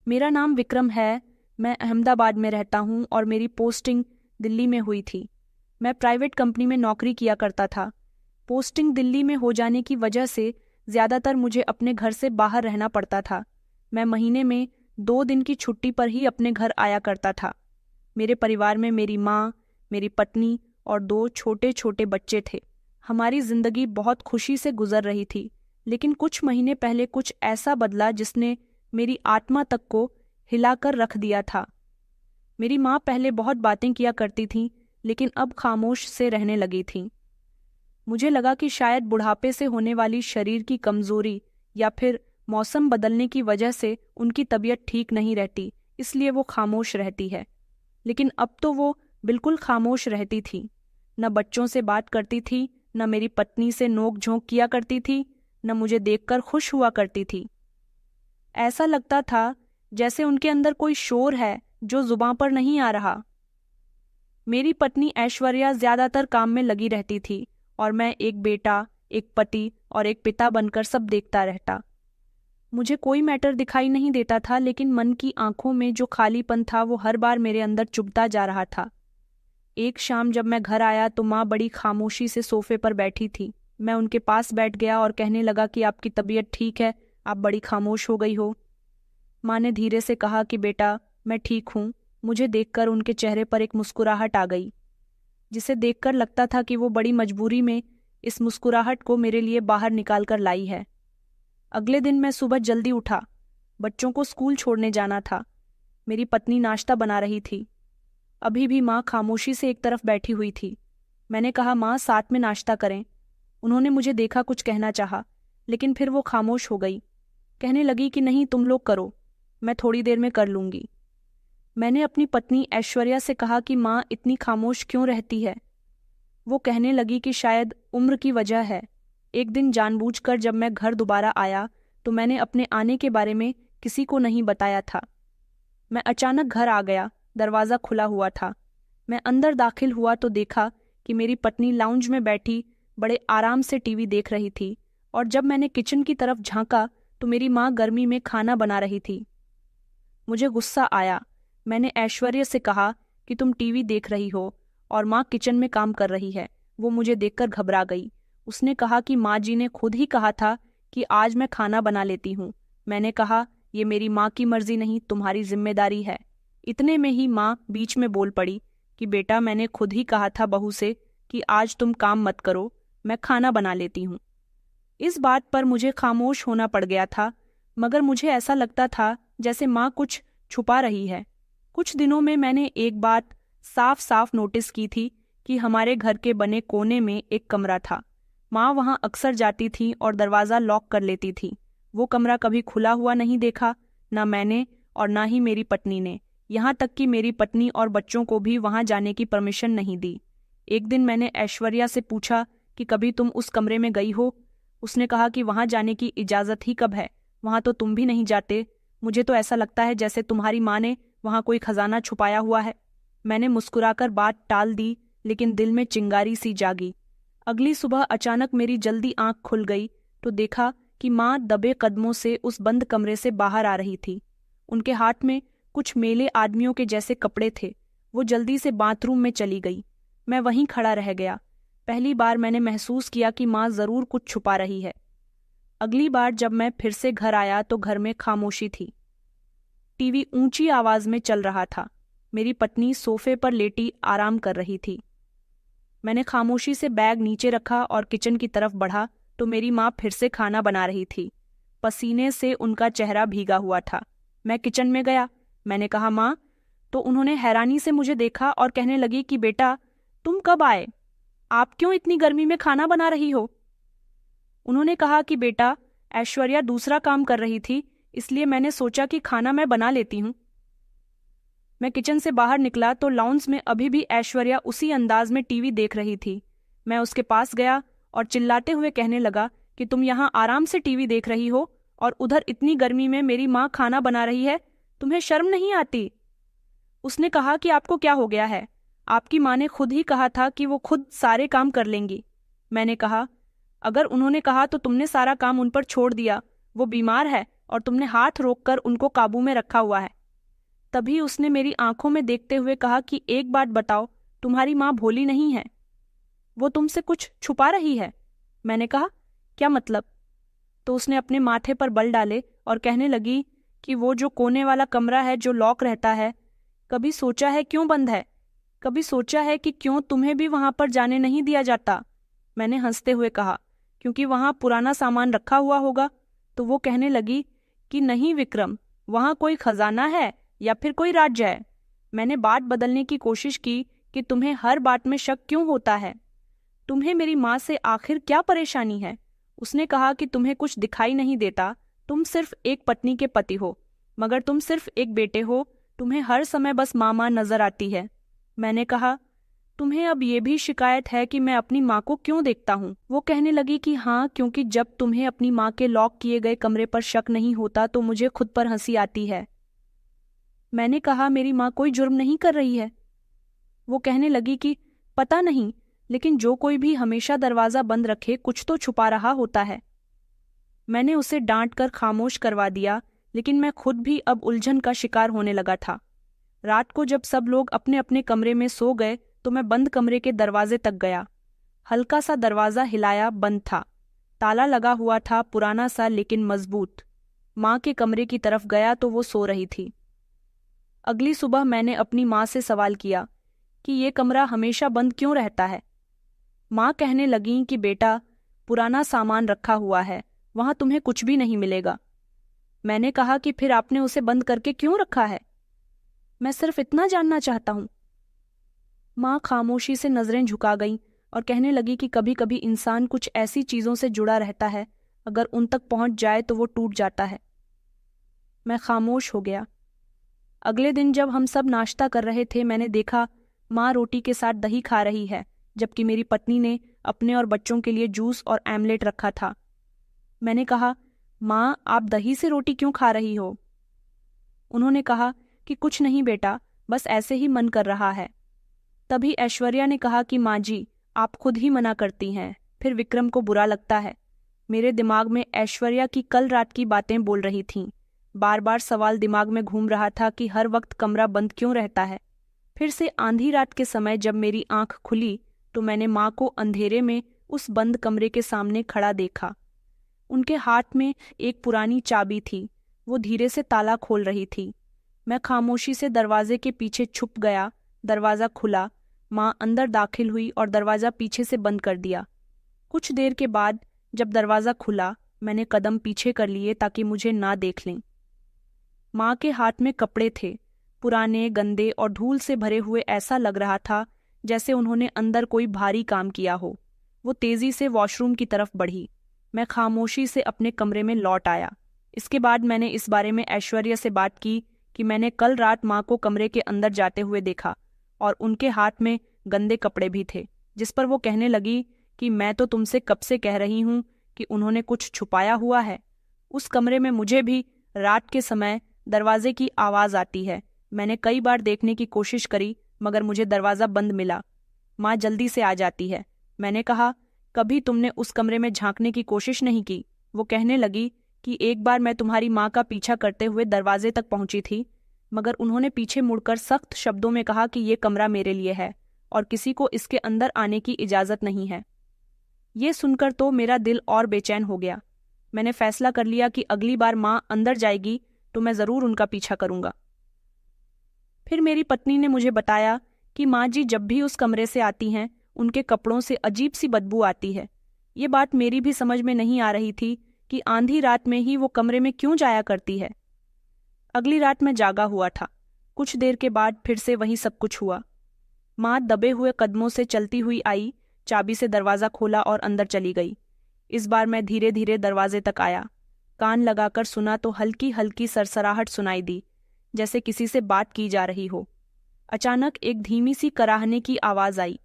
मेरा नाम विक्रम है। मैं अहमदाबाद में रहता हूँ और मेरी पोस्टिंग दिल्ली में हुई थी। मैं प्राइवेट कंपनी में नौकरी किया करता था। पोस्टिंग दिल्ली में हो जाने की वजह से ज़्यादातर मुझे अपने घर से बाहर रहना पड़ता था। मैं महीने में 2 दिन की छुट्टी पर ही अपने घर आया करता था। मेरे परिवार में मेरी माँ, मेरी पत्नी और 2 छोटे छोटे बच्चे थे। हमारी जिंदगी बहुत खुशी से गुजर रही थी, लेकिन कुछ महीने पहले कुछ ऐसा बदला जिसने मेरी आत्मा तक को हिलाकर रख दिया था। मेरी माँ पहले बहुत बातें किया करती थीं, लेकिन अब खामोश से रहने लगी थीं। मुझे लगा कि शायद बुढ़ापे से होने वाली शरीर की कमजोरी या फिर मौसम बदलने की वजह से उनकी तबीयत ठीक नहीं रहती, इसलिए वो खामोश रहती है। लेकिन अब तो वो बिल्कुल खामोश रहती थी। न बच्चों से बात करती थी, न मेरी पत्नी से नोक झोंक किया करती थी, न मुझे देखकर खुश हुआ करती थी। ऐसा लगता था जैसे उनके अंदर कोई शोर है जो जुबां पर नहीं आ रहा। मेरी पत्नी ऐश्वर्या ज्यादातर काम में लगी रहती थी और मैं एक बेटा, एक पति और एक पिता बनकर सब देखता रहता। मुझे कोई मैटर दिखाई नहीं देता था, लेकिन मन की आंखों में जो खालीपन था वो हर बार मेरे अंदर चुभता जा रहा था। एक शाम जब मैं घर आया तो माँ बड़ी खामोशी से सोफे पर बैठी थी। मैं उनके पास बैठ गया और कहने लगा कि आपकी तबीयत ठीक है, आप बड़ी खामोश हो गई हो। माँ ने धीरे से कहा कि बेटा, मैं ठीक हूँ। मुझे देखकर उनके चेहरे पर एक मुस्कुराहट आ गई, जिसे देखकर लगता था कि वो बड़ी मजबूरी में इस मुस्कुराहट को मेरे लिए बाहर निकाल कर लाई है। अगले दिन मैं सुबह जल्दी उठा। बच्चों को स्कूल छोड़ने जाना था। मेरी पत्नी नाश्ता बना रही थी। अभी भी माँ खामोशी से एक तरफ बैठी हुई थी। मैंने कहा, माँ साथ में नाश्ता करें। उन्होंने मुझे देखा, कुछ कहना चाहा, लेकिन फिर वो खामोश हो गई। कहने लगी कि नहीं, तुम लोग करो, मैं थोड़ी देर में कर लूंगी। मैंने अपनी पत्नी ऐश्वर्या से कहा कि माँ इतनी खामोश क्यों रहती है। वो कहने लगी कि शायद उम्र की वजह है। एक दिन जानबूझकर जब मैं घर दोबारा आया तो मैंने अपने आने के बारे में किसी को नहीं बताया था। मैं अचानक घर आ गया। दरवाज़ा खुला हुआ था। मैं अंदर दाखिल हुआ तो देखा कि मेरी पत्नी लाउंज में बैठी बड़े आराम से टीवी देख रही थी, और जब मैंने किचन की तरफ झांका तो मेरी माँ गर्मी में खाना बना रही थी। मुझे गुस्सा आया। मैंने ऐश्वर्या से कहा कि तुम टीवी देख रही हो और माँ किचन में काम कर रही है। वो मुझे देखकर घबरा गई। उसने कहा कि माँ जी ने खुद ही कहा था कि आज मैं खाना बना लेती हूँ। मैंने कहा, ये मेरी माँ की मर्जी नहीं, तुम्हारी जिम्मेदारी है। इतने में ही माँ बीच में बोल पड़ी कि बेटा, मैंने खुद ही कहा था बहू से कि आज तुम काम मत करो, मैं खाना बना लेती हूँ। इस बात पर मुझे खामोश होना पड़ गया था, मगर मुझे ऐसा लगता था जैसे माँ कुछ छुपा रही है। कुछ दिनों में मैंने एक बात साफ साफ नोटिस की थी कि हमारे घर के बने कोने में एक कमरा था। माँ वहाँ अक्सर जाती थी और दरवाज़ा लॉक कर लेती थी। वो कमरा कभी खुला हुआ नहीं देखा, ना मैंने और ना ही मेरी पत्नी ने। यहाँ तक कि मेरी पत्नी और बच्चों को भी वहाँ जाने की परमिशन नहीं दी। एक दिन मैंने ऐश्वर्या से पूछा कि कभी तुम उस कमरे में गई हो। उसने कहा कि वहाँ जाने की इजाज़त ही कब है, वहाँ तो तुम भी नहीं जाते। मुझे तो ऐसा लगता है जैसे तुम्हारी माँ ने वहाँ कोई खजाना छुपाया हुआ है। मैंने मुस्कुराकर बात टाल दी, लेकिन दिल में चिंगारी सी जागी। अगली सुबह अचानक मेरी जल्दी आंख खुल गई तो देखा कि माँ दबे कदमों से उस बंद कमरे से बाहर आ रही थी। उनके हाथ में कुछ मेले आदमियों के जैसे कपड़े थे। वो जल्दी से बाथरूम में चली गई। मैं वहीं खड़ा रह गया। पहली बार मैंने महसूस किया कि माँ जरूर कुछ छुपा रही है। अगली बार जब मैं फिर से घर आया तो घर में खामोशी थी। टीवी ऊंची आवाज में चल रहा था। मेरी पत्नी सोफे पर लेटी आराम कर रही थी। मैंने खामोशी से बैग नीचे रखा और किचन की तरफ बढ़ा तो मेरी माँ फिर से खाना बना रही थी। पसीने से उनका चेहरा भीगा हुआ था। मैं किचन में गया। मैंने कहा, माँ। तो उन्होंने हैरानी से मुझे देखा और कहने लगी कि बेटा, तुम कब आए? आप क्यों इतनी गर्मी में खाना बना रही हो? उन्होंने कहा कि बेटा, ऐश्वर्या दूसरा काम कर रही थी, इसलिए मैंने सोचा कि खाना मैं बना लेती हूँ। मैं किचन से बाहर निकला तो लाउंज में अभी भी ऐश्वर्या उसी अंदाज में टीवी देख रही थी। मैं उसके पास गया और चिल्लाते हुए कहने लगा कि तुम यहाँ आराम से टीवी देख रही हो और उधर इतनी गर्मी में मेरी माँ खाना बना रही है, तुम्हें शर्म नहीं आती? उसने कहा कि आपको क्या हो गया है? आपकी माँ ने खुद ही कहा था कि वो खुद सारे काम कर लेंगी। मैंने कहा, अगर उन्होंने कहा तो तुमने सारा काम उन पर छोड़ दिया। वो बीमार है और तुमने हाथ रोककर उनको काबू में रखा हुआ है। तभी उसने मेरी आंखों में देखते हुए कहा कि एक बात बताओ, तुम्हारी माँ भोली नहीं है? वो तुमसे कुछ छुपा रही है। मैंने कहा, क्या मतलब? तो उसने अपने माथे पर बल डाले और कहने लगी कि वो जो कोने वाला कमरा है जो लॉक रहता है, कभी सोचा है क्यों बंद है? कभी सोचा है कि क्यों तुम्हें भी वहां पर जाने नहीं दिया जाता? मैंने हंसते हुए कहा, क्योंकि वहां पुराना सामान रखा हुआ होगा। तो वो कहने लगी कि नहीं विक्रम, वहां कोई खजाना है या फिर कोई राज्य है। मैंने बात बदलने की कोशिश की कि तुम्हें हर बात में शक क्यों होता है? तुम्हें मेरी माँ से आखिर क्या परेशानी है? उसने कहा कि तुम्हें कुछ दिखाई नहीं देता, तुम सिर्फ एक पत्नी के पति हो, मगर तुम सिर्फ एक बेटे हो, तुम्हें हर समय बस माँ नजर आती है। मैंने कहा, तुम्हें अब ये भी शिकायत है कि मैं अपनी माँ को क्यों देखता हूँ? वो कहने लगी कि हाँ, क्योंकि जब तुम्हें अपनी माँ के लॉक किए गए कमरे पर शक नहीं होता तो मुझे खुद पर हंसी आती है। मैंने कहा, मेरी माँ कोई जुर्म नहीं कर रही है। वो कहने लगी कि पता नहीं, लेकिन जो कोई भी हमेशा दरवाजा बंद रखे कुछ तो छुपा रहा होता है। मैंने उसे डांट कर खामोश करवा दिया, लेकिन मैं खुद भी अब उलझन का शिकार होने लगा था। रात को जब सब लोग अपने अपने कमरे में सो गए तो मैं बंद कमरे के दरवाजे तक गया। हल्का सा दरवाजा हिलाया, बंद था। ताला लगा हुआ था, पुराना सा लेकिन मजबूत। माँ के कमरे की तरफ गया तो वो सो रही थी। अगली सुबह मैंने अपनी माँ से सवाल किया कि ये कमरा हमेशा बंद क्यों रहता है? माँ कहने लगीं कि बेटा, पुराना सामान रखा हुआ है, वहां तुम्हें कुछ भी नहीं मिलेगा। मैंने कहा कि फिर आपने उसे बंद करके क्यों रखा है? मैं सिर्फ इतना जानना चाहता हूँ। माँ खामोशी से नजरें झुका गईं और कहने लगी कि कभी कभी इंसान कुछ ऐसी चीजों से जुड़ा रहता है, अगर उन तक पहुंच जाए तो वो टूट जाता है। मैं खामोश हो गया। अगले दिन जब हम सब नाश्ता कर रहे थे, मैंने देखा माँ रोटी के साथ दही खा रही है, जबकि मेरी पत्नी ने अपने और बच्चों के लिए जूस और आमलेट रखा था। मैंने कहा, माँ, आप दही से रोटी क्यों खा रही हो? उन्होंने कहा कि कुछ नहीं बेटा, बस ऐसे ही मन कर रहा है। तभी ऐश्वर्या ने कहा कि माँ जी, आप खुद ही मना करती हैं, फिर विक्रम को बुरा लगता है। मेरे दिमाग में ऐश्वर्या की कल रात की बातें बोल रही थीं। बार बार सवाल दिमाग में घूम रहा था कि हर वक्त कमरा बंद क्यों रहता है। फिर से आंधी रात के समय जब मेरी आंख खुली तो मैंने माँ को अंधेरे में उस बंद कमरे के सामने खड़ा देखा। उनके हाथ में एक पुरानी चाबी थी, वो धीरे से ताला खोल रही थी। मैं खामोशी से दरवाजे के पीछे छुप गया। दरवाजा खुला, माँ अंदर दाखिल हुई और दरवाजा पीछे से बंद कर दिया। कुछ देर के बाद जब दरवाजा खुला, मैंने कदम पीछे कर लिए ताकि मुझे ना देख लें। माँ के हाथ में कपड़े थे, पुराने, गंदे और धूल से भरे हुए। ऐसा लग रहा था जैसे उन्होंने अंदर कोई भारी काम किया हो। वो तेजी से वॉशरूम की तरफ बढ़ी। मैं खामोशी से अपने कमरे में लौट आया। इसके बाद मैंने इस बारे में ऐश्वर्या से बात की कि मैंने कल रात माँ को कमरे के अंदर जाते हुए देखा और उनके हाथ में गंदे कपड़े भी थे, जिस पर वो कहने लगी कि मैं तो तुमसे कब से कह रही हूँ कि उन्होंने कुछ छुपाया हुआ है। उस कमरे में मुझे भी रात के समय दरवाजे की आवाज़ आती है। मैंने कई बार देखने की कोशिश करी, मगर मुझे दरवाज़ा बंद मिला। माँ जल्दी से आ जाती है। मैंने कहा, कभी तुमने उस कमरे में झांकने की कोशिश नहीं की? वो कहने लगी कि एक बार मैं तुम्हारी माँ का पीछा करते हुए दरवाजे तक पहुंची थी, मगर उन्होंने पीछे मुड़कर सख्त शब्दों में कहा कि ये कमरा मेरे लिए है और किसी को इसके अंदर आने की इजाज़त नहीं है। ये सुनकर तो मेरा दिल और बेचैन हो गया। मैंने फैसला कर लिया कि अगली बार माँ अंदर जाएगी तो मैं ज़रूर उनका पीछा करूँगा। फिर मेरी पत्नी ने मुझे बताया कि माँ जी जब भी उस कमरे से आती हैं, उनके कपड़ों से अजीब सी बदबू आती है। ये बात मेरी भी समझ में नहीं आ रही थी कि आंधी रात में ही वो कमरे में क्यों जाया करती है। अगली रात मैं जागा हुआ था। कुछ देर के बाद फिर से वही सब कुछ हुआ। माँ दबे हुए कदमों से चलती हुई आई, चाबी से दरवाज़ा खोला और अंदर चली गई। इस बार मैं धीरे धीरे दरवाजे तक आया। कान लगाकर सुना तो हल्की हल्की सरसराहट सुनाई दी, जैसे किसी से बात की जा रही हो। अचानक एक धीमी सी कराहने की आवाज़ आई।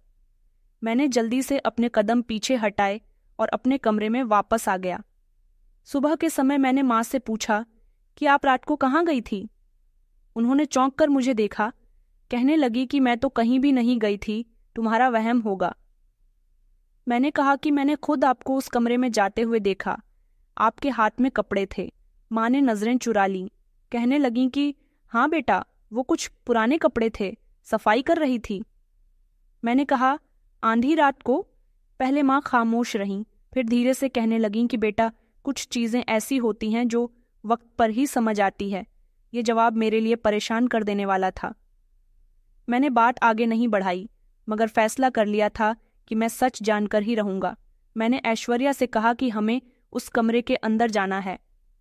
मैंने जल्दी से अपने कदम पीछे हटाए और अपने कमरे में वापस आ गया। सुबह के समय मैंने माँ से पूछा कि आप रात को कहाँ गई थी? उन्होंने चौंक कर मुझे देखा। कहने लगी कि मैं तो कहीं भी नहीं गई थी, तुम्हारा वहम होगा। मैंने कहा कि मैंने खुद आपको उस कमरे में जाते हुए देखा। आपके हाथ में कपड़े थे, माँ ने नजरें चुरा लीं। कहने लगीं कि हाँ बेटा, वो कुछ पुराने कपड़े थे, सफाई कर रही थी। मैंने कहा, आंधी रात को? पहले माँ खामोश रहीं, फिर धीरे से कहने लगीं कि बेटा, कुछ चीज़ें ऐसी होती हैं जो वक्त पर ही समझ आती है। ये जवाब मेरे लिए परेशान कर देने वाला था। मैंने बात आगे नहीं बढ़ाई, मगर फैसला कर लिया था कि मैं सच जानकर ही रहूंगा। मैंने ऐश्वर्या से कहा कि हमें उस कमरे के अंदर जाना है।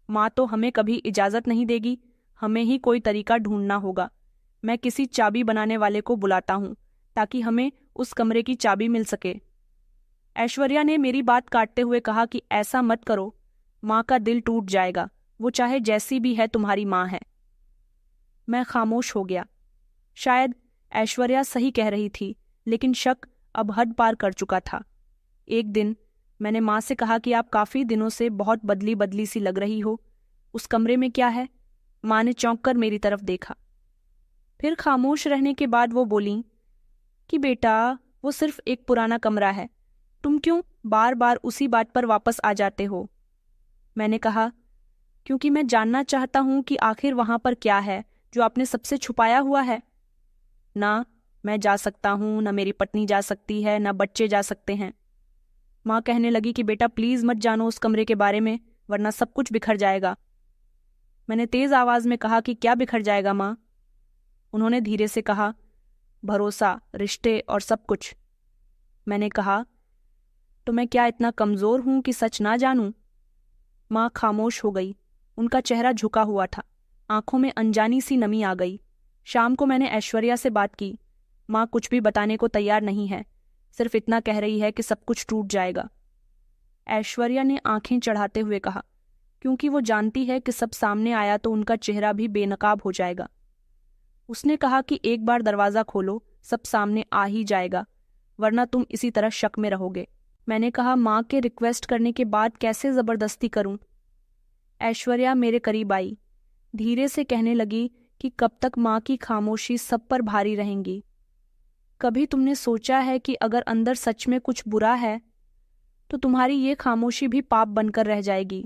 माँ तो हमें कभी इजाज़त नहीं देगी, हमें ही कोई तरीका ढूंढना होगा। मैं किसी चाबी बनाने वाले को बुलाता हूँ ताकि हमें उस कमरे की चाबी मिल सके। ऐश्वर्या ने मेरी बात काटते हुए कहा कि ऐसा मत करो, माँ का दिल टूट जाएगा, वो चाहे जैसी भी है तुम्हारी माँ है। मैं खामोश हो गया। शायद ऐश्वर्या सही कह रही थी, लेकिन शक अब हद पार कर चुका था। एक दिन मैंने माँ से कहा कि आप काफ़ी दिनों से बहुत बदली बदली सी लग रही हो, उस कमरे में क्या है? माँ ने चौंक कर मेरी तरफ देखा। फिर खामोश रहने के बाद वो बोलीं कि बेटा, वो सिर्फ एक पुराना कमरा है, तुम क्यों बार बार उसी बात पर वापस आ जाते हो? मैंने कहा, क्योंकि मैं जानना चाहता हूं कि आखिर वहां पर क्या है जो आपने सबसे छुपाया हुआ है। ना मैं जा सकता हूं, ना मेरी पत्नी जा सकती है, ना बच्चे जा सकते हैं। माँ कहने लगी कि बेटा प्लीज मत जानो उस कमरे के बारे में, वरना सब कुछ बिखर जाएगा। मैंने तेज आवाज में कहा कि क्या बिखर जाएगा माँ? उन्होंने धीरे से कहा, भरोसा, रिश्ते और सब कुछ। मैंने कहा, तो मैं क्या इतना कमजोर हूं कि सच ना जानूं? माँ खामोश हो गई। उनका चेहरा झुका हुआ था, आंखों में अनजानी सी नमी आ गई। शाम को मैंने ऐश्वर्या से बात की। माँ कुछ भी बताने को तैयार नहीं है, सिर्फ इतना कह रही है कि सब कुछ टूट जाएगा। ऐश्वर्या ने आंखें चढ़ाते हुए कहा, क्योंकि वो जानती है कि सब सामने आया तो उनका चेहरा भी बेनकाब हो जाएगा। उसने कहा कि एक बार दरवाज़ा खोलो, सब सामने आ ही जाएगा, वरना तुम इसी तरह शक में रहोगे। मैंने कहा, माँ के रिक्वेस्ट करने के बाद कैसे ज़बरदस्ती करूं? ऐश्वर्या मेरे करीब आई, धीरे से कहने लगी कि कब तक माँ की खामोशी सब पर भारी रहेंगी? कभी तुमने सोचा है कि अगर अंदर सच में कुछ बुरा है तो तुम्हारी ये खामोशी भी पाप बनकर रह जाएगी?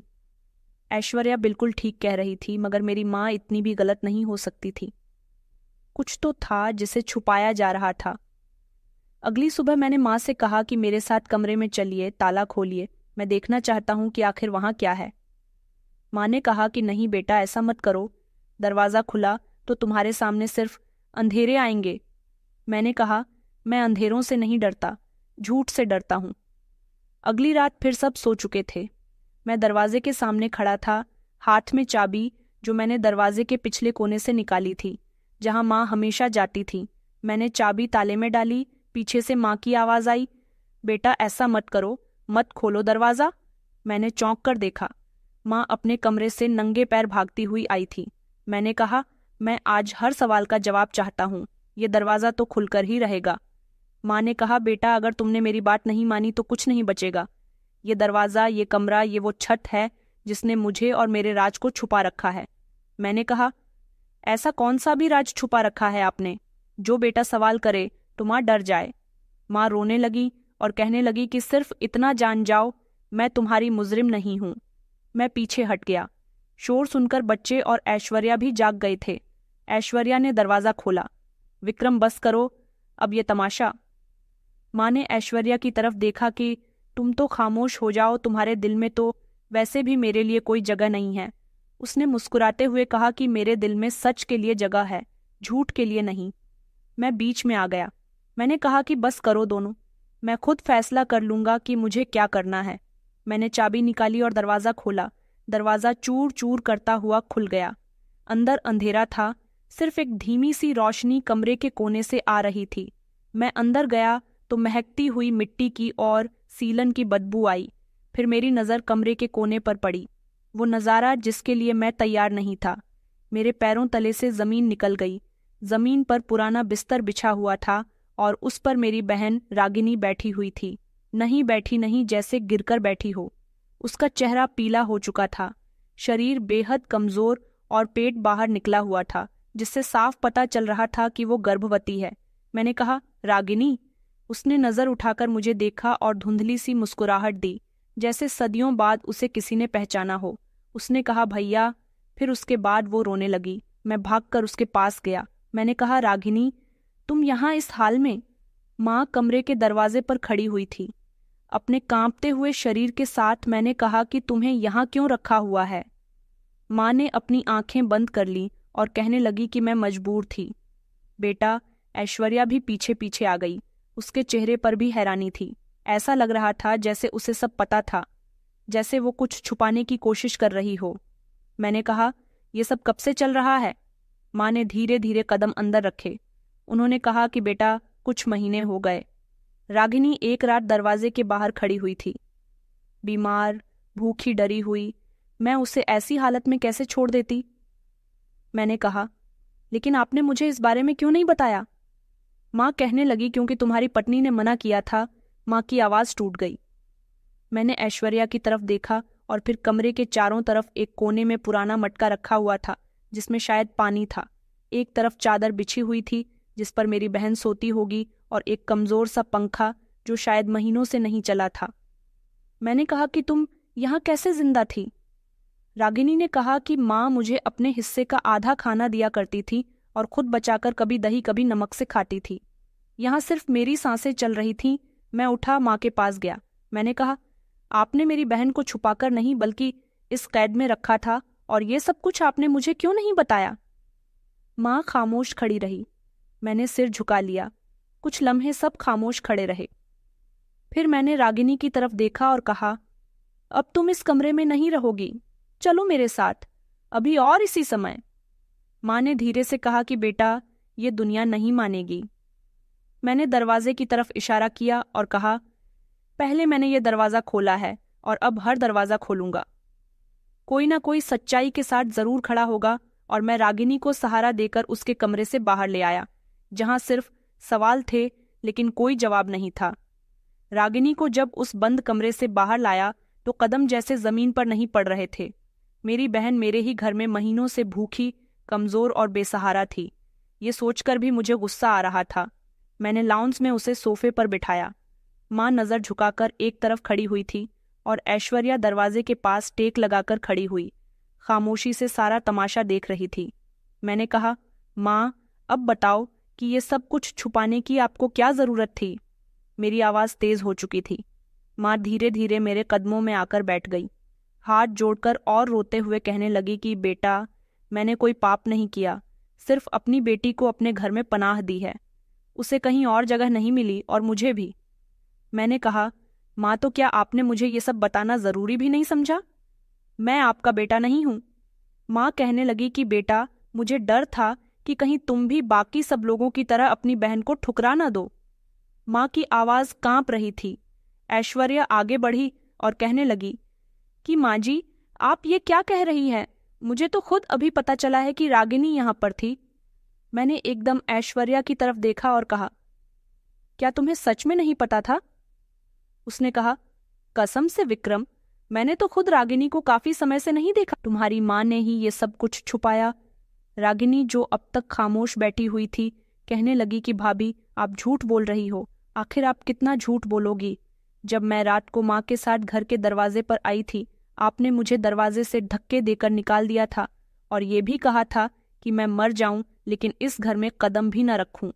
ऐश्वर्या बिल्कुल ठीक कह रही थी, मगर मेरी माँ इतनी भी गलत नहीं हो सकती थी। कुछ तो था जिसे छुपाया जा रहा था। अगली सुबह मैंने माँ से कहा कि मेरे साथ कमरे में चलिए, ताला खोलिए, मैं देखना चाहता हूँ कि आखिर वहाँ क्या है। माँ ने कहा कि नहीं बेटा, ऐसा मत करो, दरवाज़ा खुला तो तुम्हारे सामने सिर्फ अंधेरे आएंगे। मैंने कहा, मैं अंधेरों से नहीं डरता, झूठ से डरता हूँ। अगली रात फिर सब सो चुके थे। मैं दरवाजे के सामने खड़ा था, हाथ में चाबी जो मैंने दरवाजे के पिछले कोने से निकाली थी, जहाँ माँ हमेशा जाती थी। मैंने चाबी ताले में डाली। पीछे से माँ की आवाज़ आई, बेटा ऐसा मत करो, मत खोलो दरवाज़ा। मैंने चौंक कर देखा, माँ अपने कमरे से नंगे पैर भागती हुई आई थी। मैंने कहा, मैं आज हर सवाल का जवाब चाहता हूँ, ये दरवाज़ा तो खुलकर ही रहेगा। माँ ने कहा, बेटा अगर तुमने मेरी बात नहीं मानी तो कुछ नहीं बचेगा। ये दरवाज़ा, ये कमरा, ये वो छत है जिसने मुझे और मेरे राज को छुपा रखा है। मैंने कहा, ऐसा कौन सा भी राज छुपा रखा है आपने जो बेटा सवाल करे तो माँ डर जाए? माँ रोने लगी और कहने लगी कि सिर्फ इतना जान जाओ, मैं तुम्हारी मुजरिम नहीं हूँ। मैं पीछे हट गया। शोर सुनकर बच्चे और ऐश्वर्या भी जाग गए थे। ऐश्वर्या ने दरवाज़ा खोला। विक्रम बस करो, अब ये तमाशा। माँ ने ऐश्वर्या की तरफ देखा कि तुम तो खामोश हो जाओ, तुम्हारे दिल में तो वैसे भी मेरे लिए कोई जगह नहीं है। उसने मुस्कुराते हुए कहा कि मेरे दिल में सच के लिए जगह है, झूठ के लिए नहीं। मैं बीच में आ गया। मैंने कहा कि बस करो दोनों, मैं खुद फैसला कर लूंगा कि मुझे क्या करना है। मैंने चाबी निकाली और दरवाज़ा खोला। दरवाज़ा चूर चूर करता हुआ खुल गया। अंदर अंधेरा था, सिर्फ एक धीमी सी रोशनी कमरे के कोने से आ रही थी। मैं अंदर गया तो महकती हुई मिट्टी की और सीलन की बदबू आई। फिर मेरी नज़र कमरे के कोने पर पड़ी, वो नज़ारा जिसके लिए मैं तैयार नहीं था। मेरे पैरों तले से ज़मीन निकल गई। ज़मीन पर पुराना बिस्तर बिछा हुआ था और उस पर मेरी बहन रागिनी बैठी हुई थी। नहीं बैठी नहीं, जैसे गिरकर बैठी हो। उसका चेहरा पीला हो चुका था, शरीर बेहद कमज़ोर और पेट बाहर निकला हुआ था, जिससे साफ पता चल रहा था कि वो गर्भवती है। मैंने कहा, रागिनी। उसने नज़र उठाकर मुझे देखा और धुंधली सी मुस्कुराहट दी, जैसे सदियों बाद उसे किसी ने पहचाना हो। उसने कहा भैया। फिर उसके बाद वो रोने लगी। मैं भागकर उसके पास गया। मैंने कहा रागिनी, तुम यहाँ इस हाल में? माँ कमरे के दरवाजे पर खड़ी हुई थी। अपने कांपते हुए शरीर के साथ मैंने कहा कि तुम्हें यहाँ क्यों रखा हुआ है? माँ ने अपनी आंखें बंद कर ली और कहने लगी कि मैं मजबूर थी। बेटा, ऐश्वर्या भी पीछे पीछे आ गई। उसके चेहरे पर भी हैरानी थी। ऐसा लग रहा था जैसे उसे सब पता था, जैसे वो कुछ छुपाने की कोशिश कर रही हो। मैंने कहा, ये सब कब से चल रहा है? माँ ने धीरे धीरे कदम अंदर रखे। उन्होंने कहा कि बेटा, कुछ महीने हो गए। रागिनी एक रात दरवाजे के बाहर खड़ी हुई थी, बीमार, भूखी, डरी हुई। मैं उसे ऐसी हालत में कैसे छोड़ देती? मैंने कहा, लेकिन आपने मुझे इस बारे में क्यों नहीं बताया? माँ कहने लगी, क्योंकि तुम्हारी पत्नी ने मना किया था। माँ की आवाज़ टूट गई। मैंने ऐश्वर्या की तरफ देखा और फिर कमरे के चारों तरफ एक कोने में पुराना मटका रखा हुआ था जिसमें शायद पानी था। एक तरफ चादर बिछी हुई थी जिस पर मेरी बहन सोती होगी और एक कमजोर सा पंखा जो शायद महीनों से नहीं चला था। मैंने कहा कि तुम यहाँ कैसे जिंदा थी? रागिनी ने कहा कि माँ मुझे अपने हिस्से का आधा खाना दिया करती थी और खुद बचाकर कभी दही कभी नमक से खाती थी। यहाँ सिर्फ मेरी सांसें चल रही थीं। मैं उठा, माँ के पास गया। मैंने कहा, आपने मेरी बहन को छुपाकर नहीं बल्कि इस कैद में रखा था, और ये सब कुछ आपने मुझे क्यों नहीं बताया? माँ खामोश खड़ी रही। मैंने सिर झुका लिया। कुछ लम्हे सब खामोश खड़े रहे। फिर मैंने रागिनी की तरफ देखा और कहा, अब तुम इस कमरे में नहीं रहोगी, चलो मेरे साथ, अभी और इसी समय। माँ ने धीरे से कहा कि बेटा, ये दुनिया नहीं मानेगी। मैंने दरवाजे की तरफ इशारा किया और कहा, पहले मैंने ये दरवाज़ा खोला है और अब हर दरवाज़ा खोलूंगा। कोई ना कोई सच्चाई के साथ जरूर खड़ा होगा। और मैं रागिनी को सहारा देकर उसके कमरे से बाहर ले आया, जहां सिर्फ सवाल थे लेकिन कोई जवाब नहीं था। रागिनी को जब उस बंद कमरे से बाहर लाया तो कदम जैसे जमीन पर नहीं पड़ रहे थे। मेरी बहन मेरे ही घर में महीनों से भूखी, कमजोर और बेसहारा थी। ये सोचकर भी मुझे गुस्सा आ रहा था। मैंने लाउंज में उसे सोफे पर बिठाया। माँ नजर झुकाकर एक तरफ खड़ी हुई थी और ऐश्वर्या दरवाजे के पास टेक लगाकर खड़ी हुई, खामोशी से सारा तमाशा देख रही थी। मैंने कहा, माँ, अब बताओ कि ये सब कुछ छुपाने की आपको क्या जरूरत थी? मेरी आवाज़ तेज हो चुकी थी। माँ धीरे धीरे मेरे कदमों में आकर बैठ गई, हाथ जोड़कर और रोते हुए कहने लगी कि बेटा, मैंने कोई पाप नहीं किया, सिर्फ अपनी बेटी को अपने घर में पनाह दी है। उसे कहीं और जगह नहीं मिली और मुझे भी। मैंने कहा, माँ, तो क्या आपने मुझे ये सब बताना जरूरी भी नहीं समझा? मैं आपका बेटा नहीं हूं। माँ कहने लगी कि बेटा, मुझे डर था कि कहीं तुम भी बाकी सब लोगों की तरह अपनी बहन को ठुकरा ना दो। माँ की आवाज कांप रही थी। ऐश्वर्या आगे बढ़ी और कहने लगी कि माँ जी, आप ये क्या कह रही हैं? मुझे तो खुद अभी पता चला है कि रागिनी यहाँ पर थी। मैंने एकदम ऐश्वर्या की तरफ देखा और कहा, क्या तुम्हें सच में नहीं पता था? उसने कहा, कसम से विक्रम, मैंने तो खुद रागिनी को काफी समय से नहीं देखा। तुम्हारी माँ ने ही ये सब कुछ छुपाया। रागिनी, जो अब तक खामोश बैठी हुई थी, कहने लगी कि भाभी, आप झूठ बोल रही हो। आखिर आप कितना झूठ बोलोगी? जब मैं रात को माँ के साथ घर के दरवाजे पर आई थी, आपने मुझे दरवाजे से धक्के देकर निकाल दिया था और ये भी कहा था कि मैं मर जाऊं लेकिन इस घर में कदम भी न रखूं।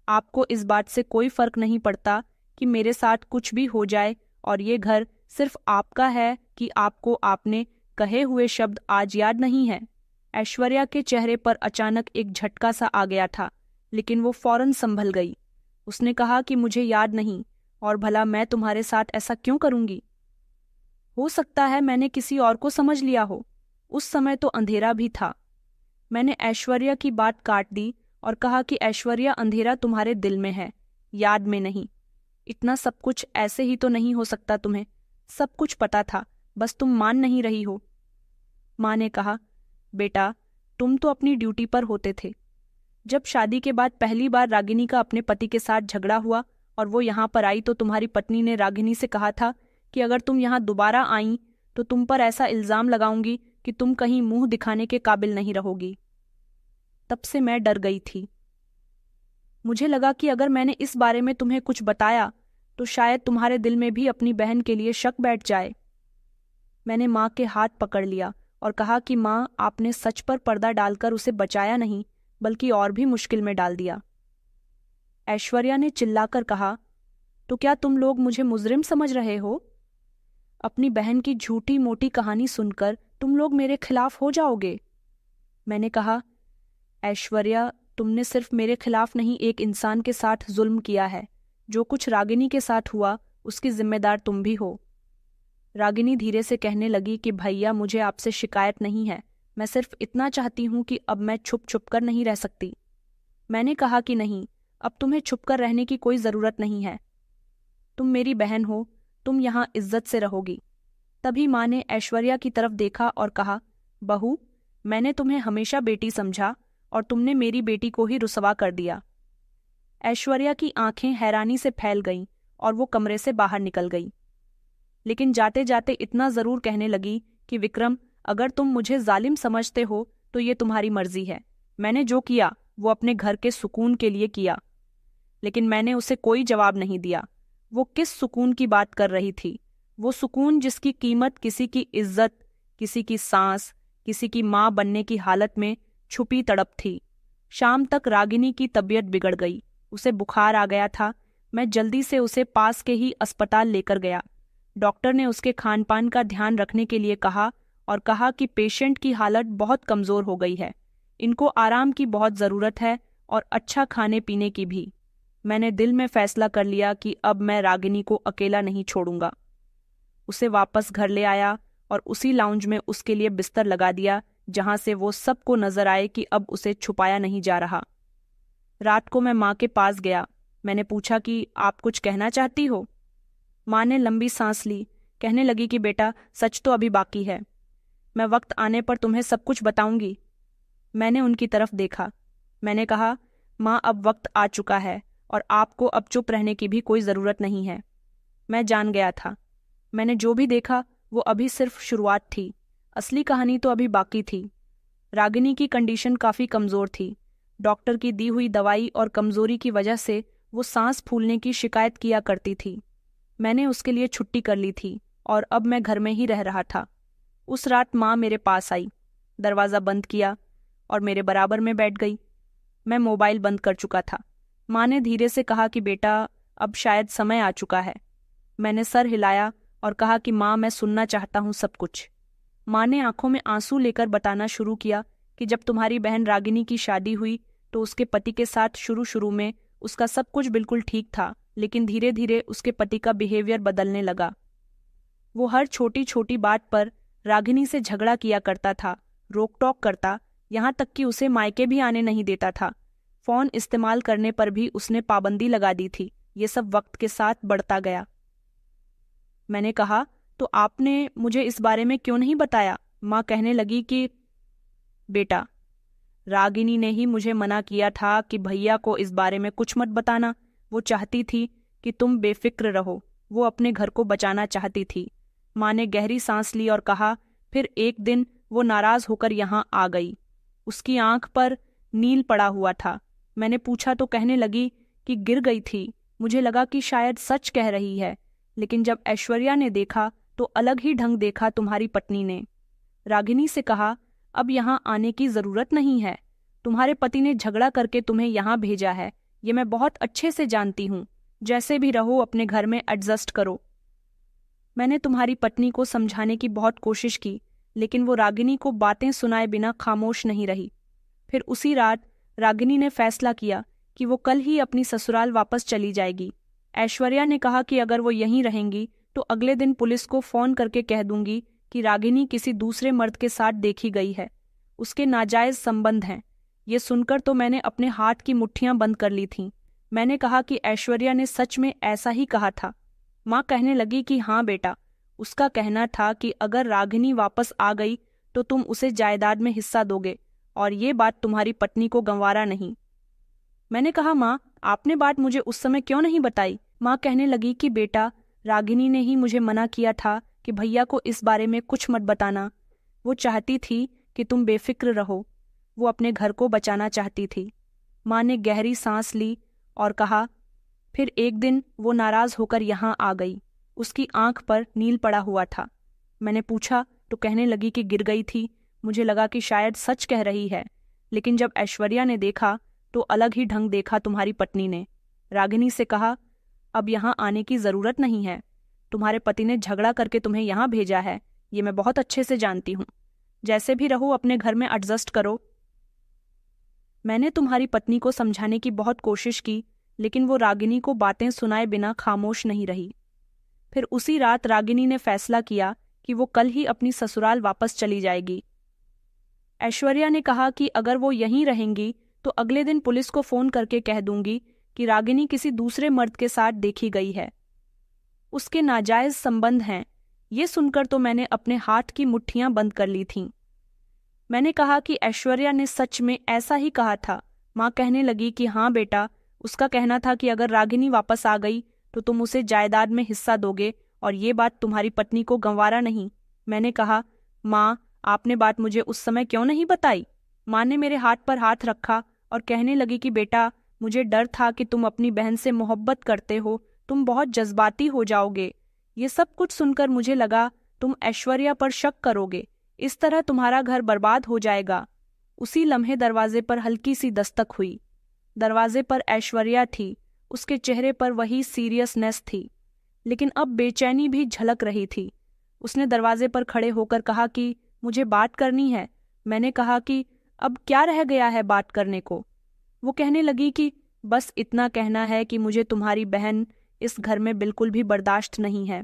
आपको इस बात से कोई फर्क नहीं पड़ता कि मेरे साथ कुछ भी हो जाए और ये घर सिर्फ आपका है कि आपको आपने कहे हुए शब्द आज याद नहीं है। ऐश्वर्या के चेहरे पर अचानक एक झटका सा आ गया था, लेकिन वो फौरन संभल गई। उसने कहा कि मुझे याद नहीं, और भला मैं तुम्हारे साथ ऐसा क्यों करूंगी? हो सकता है मैंने किसी और को समझ लिया हो। उस समय तो अंधेरा भी था। मैंने ऐश्वर्या की बात काट दी और कहा कि ऐश्वर्या, अंधेरा तुम्हारे दिल में है, याद में नहीं। इतना सब कुछ ऐसे ही तो नहीं हो सकता। तुम्हें सब कुछ पता था, बस तुम मान नहीं रही हो। माँ ने कहा, बेटा, तुम तो अपनी ड्यूटी पर होते थे। जब शादी के बाद पहली बार रागिनी का अपने पति के साथ झगड़ा हुआ और वो यहाँ पर आई तो तुम्हारी पत्नी ने रागिनी से कहा था कि अगर तुम यहाँ दोबारा आई तो तुम पर ऐसा इल्जाम लगाऊंगी कि तुम कहीं मुंह दिखाने के काबिल नहीं रहोगी। तब से मैं डर गई थी। मुझे लगा कि अगर मैंने इस बारे में तुम्हें कुछ बताया तो शायद तुम्हारे दिल में भी अपनी बहन के लिए शक बैठ जाए। मैंने माँ के हाथ पकड़ लिया और कहा कि माँ, आपने सच पर पर्दा डालकर उसे बचाया नहीं बल्कि और भी मुश्किल में डाल दिया। ऐश्वर्या ने चिल्लाकर कहा, तो क्या तुम लोग मुझे मुजरिम समझ रहे हो? अपनी बहन की झूठी मोटी कहानी सुनकर तुम लोग मेरे खिलाफ हो जाओगे। मैंने कहा, ऐश्वर्या, तुमने सिर्फ मेरे खिलाफ नहीं, एक इंसान के साथ जुल्म किया है। जो कुछ रागिनी के साथ हुआ उसकी जिम्मेदार तुम भी हो। रागिनी धीरे से कहने लगी कि भैया, मुझे आपसे शिकायत नहीं है, मैं सिर्फ इतना चाहती हूं कि अब मैं छुप छुप कर नहीं रह सकती। मैंने कहा कि नहीं, अब तुम्हें छुप कर रहने की कोई ज़रूरत नहीं है। तुम मेरी बहन हो, तुम यहाँ इज्जत से रहोगी। तभी माँ ने ऐश्वर्या की तरफ देखा और कहा, बहू, मैंने तुम्हें हमेशा बेटी समझा और तुमने मेरी बेटी को ही रुसवा कर दिया। ऐश्वर्या की आंखें हैरानी से फैल गईं और वो कमरे से बाहर निकल गई। लेकिन जाते जाते इतना ज़रूर कहने लगी कि विक्रम, अगर तुम मुझे जालिम समझते हो तो ये तुम्हारी मर्जी है। मैंने जो किया वो अपने घर के सुकून के लिए किया। लेकिन मैंने उसे कोई जवाब नहीं दिया। वो किस सुकून की बात कर रही थी? वो सुकून जिसकी कीमत किसी की इज्जत, किसी की सांस, किसी की माँ बनने की हालत में छुपी तड़प थी। शाम तक रागिनी की तबीयत बिगड़ गई, उसे बुखार आ गया था। मैं जल्दी से उसे पास के ही अस्पताल लेकर गया। डॉक्टर ने उसके खान पान का ध्यान रखने के लिए कहा और कहा कि पेशेंट की हालत बहुत कमज़ोर हो गई है, इनको आराम की बहुत ज़रूरत है और अच्छा खाने पीने की भी। मैंने दिल में फैसला कर लिया कि अब मैं रागिनी को अकेला नहीं छोड़ूंगा। उसे वापस घर ले आया और उसी लाउंज में उसके लिए बिस्तर लगा दिया जहां से वो सबको नजर आए कि अब उसे छुपाया नहीं जा रहा। रात को मैं माँ के पास गया। मैंने पूछा कि आप कुछ कहना चाहती हो? माँ ने लंबी सांस ली, कहने लगी कि बेटा, सच तो अभी बाकी है। मैं वक्त आने पर तुम्हें सब कुछ बताऊंगी। मैंने उनकी तरफ देखा। मैंने कहा, माँ, अब वक्त आ चुका है और आपको अब चुप रहने की भी कोई ज़रूरत नहीं है। मैं जान गया था। मैंने जो भी देखा वो अभी सिर्फ शुरुआत थी, असली कहानी तो अभी बाकी थी। रागिनी की कंडीशन काफ़ी कमज़ोर थी। डॉक्टर की दी हुई दवाई और कमज़ोरी की वजह से वो सांस फूलने की शिकायत किया करती थी। मैंने उसके लिए छुट्टी कर ली थी और अब मैं घर में ही रह रहा था। उस रात माँ मेरे पास आई, दरवाज़ा बंद किया और मेरे बराबर में बैठ गई। मैं मोबाइल बंद कर चुका था। माँ ने धीरे से कहा कि बेटा, अब शायद समय आ चुका है। मैंने सर हिलाया और कहा कि माँ, मैं सुनना चाहता हूँ सब कुछ। माँ ने आंखों में आंसू लेकर बताना शुरू किया कि जब तुम्हारी बहन रागिनी की शादी हुई तो उसके पति के साथ शुरू में उसका सब कुछ बिल्कुल ठीक था, लेकिन धीरे धीरे उसके पति का बिहेवियर बदलने लगा। वो हर छोटी छोटी बात पर रागिनी से झगड़ा किया करता था, रोक टोक करता, यहाँ तक कि उसे मायके भी आने नहीं देता था। फ़ोन इस्तेमाल करने पर भी उसने पाबंदी लगा दी थी। ये सब वक्त के साथ बढ़ता गया। मैंने कहा, तो आपने मुझे इस बारे में क्यों नहीं बताया? माँ कहने लगी कि बेटा, रागिनी ने ही मुझे मना किया था कि भैया को इस बारे में कुछ मत बताना। वो चाहती थी कि तुम बेफिक्र रहो। वो अपने घर को बचाना चाहती थी। माँ ने गहरी सांस ली और कहा, फिर एक दिन वो नाराज होकर यहाँ आ गई। उसकी आंख पर नील पड़ा हुआ था। मैंने पूछा तो कहने लगी कि गिर गई थी। मुझे लगा कि शायद सच कह रही है, लेकिन जब ऐश्वर्या ने देखा तो अलग ही ढंग देखा तुम्हारी पत्नी ने। रागिनी से कहा, अब यहाँ आने की ज़रूरत नहीं है। तुम्हारे पति ने झगड़ा करके तुम्हें यहाँ भेजा है, ये मैं बहुत अच्छे से जानती हूँ। जैसे भी रहो, अपने घर में एडजस्ट करो। मैंने तुम्हारी पत्नी को समझाने की बहुत कोशिश की, लेकिन वो रागिनी को बातें सुनाए बिना खामोश नहीं रही। फिर उसी रात रागिनी ने फैसला किया कि वो कल ही अपनी ससुराल वापस चली जाएगी। ऐश्वर्या ने कहा कि अगर वो यहीं रहेंगी तो अगले दिन पुलिस को फ़ोन करके कह दूंगी कि रागिनी किसी दूसरे मर्द के साथ देखी गई है, उसके नाजायज़ संबंध हैं। ये सुनकर तो मैंने अपने हाथ की मुट्ठियां बंद कर ली थीं। मैंने कहा कि ऐश्वर्या ने सच में ऐसा ही कहा था। माँ कहने लगी कि हाँ बेटा, उसका कहना था कि अगर रागिनी वापस आ गई तो तुम उसे जायदाद में हिस्सा दोगे और ये बात तुम्हारी पत्नी को गंवारा नहीं। मैंने कहा, माँ, आपने बात मुझे उस समय क्यों नहीं बताई? माँ कहने लगी कि बेटा, रागिनी ने ही मुझे मना किया था कि भैया को इस बारे में कुछ मत बताना। वो चाहती थी कि तुम बेफिक्र रहो। वो अपने घर को बचाना चाहती थी। माँ ने गहरी सांस ली और कहा, फिर एक दिन वो नाराज होकर यहाँ आ गई। उसकी आंख पर नील पड़ा हुआ था। मैंने पूछा, तो कहने लगी कि गिर गई थी। मुझे लगा कि शायद सच कह रही है, लेकिन जब ऐश्वर्या ने देखा तो अलग ही ढंग देखा तुम्हारी पत्नी ने। रागिनी से कहा, अब यहाँ आने की ज़रूरत नहीं है। तुम्हारे पति ने झगड़ा करके तुम्हें यहाँ भेजा है, ये मैं बहुत अच्छे से जानती हूँ। जैसे भी रहो अपने घर में एडजस्ट करो। मैंने तुम्हारी पत्नी को समझाने की बहुत कोशिश की, लेकिन वो रागिनी को बातें सुनाए बिना खामोश नहीं रही। फिर उसी रात रागिनी ने फैसला किया कि वो कल ही अपनी ससुराल वापस चली जाएगी। ऐश्वर्या ने कहा कि अगर वो यहीं रहेंगी तो अगले दिन पुलिस को फ़ोन करके कह दूंगी कि रागिनी किसी दूसरे मर्द के साथ देखी गई है, उसके नाजायज़ संबंध हैं। ये सुनकर तो मैंने अपने हाथ की मुट्ठियां बंद कर ली थीं। मैंने कहा कि ऐश्वर्या ने सच में ऐसा ही कहा था। माँ कहने लगी कि हाँ बेटा, उसका कहना था कि अगर रागिनी वापस आ गई तो तुम उसे जायदाद में हिस्सा दोगे और ये बात तुम्हारी पत्नी को गंवारा नहीं। मैंने कहा, माँ आपने बात मुझे उस समय क्यों नहीं बताई? माँ ने मेरे हाथ पर हाथ रखा और कहने लगी कि बेटा, मुझे डर था कि तुम अपनी बहन से मोहब्बत करते हो, तुम बहुत जज्बाती हो जाओगे। ये सब कुछ सुनकर मुझे लगा तुम ऐश्वर्या पर शक करोगे, इस तरह तुम्हारा घर बर्बाद हो जाएगा। उसी लम्हे दरवाजे पर हल्की सी दस्तक हुई। दरवाजे पर ऐश्वर्या थी, उसके चेहरे पर वही सीरियसनेस थी, लेकिन अब बेचैनी भी झलक रही थी। उसने दरवाजे पर खड़े होकर कहा कि मुझे बात करनी है। मैंने कहा कि अब क्या रह गया है बात करने को? वो कहने लगी कि बस इतना कहना है कि मुझे तुम्हारी बहन इस घर में बिल्कुल भी बर्दाश्त नहीं है।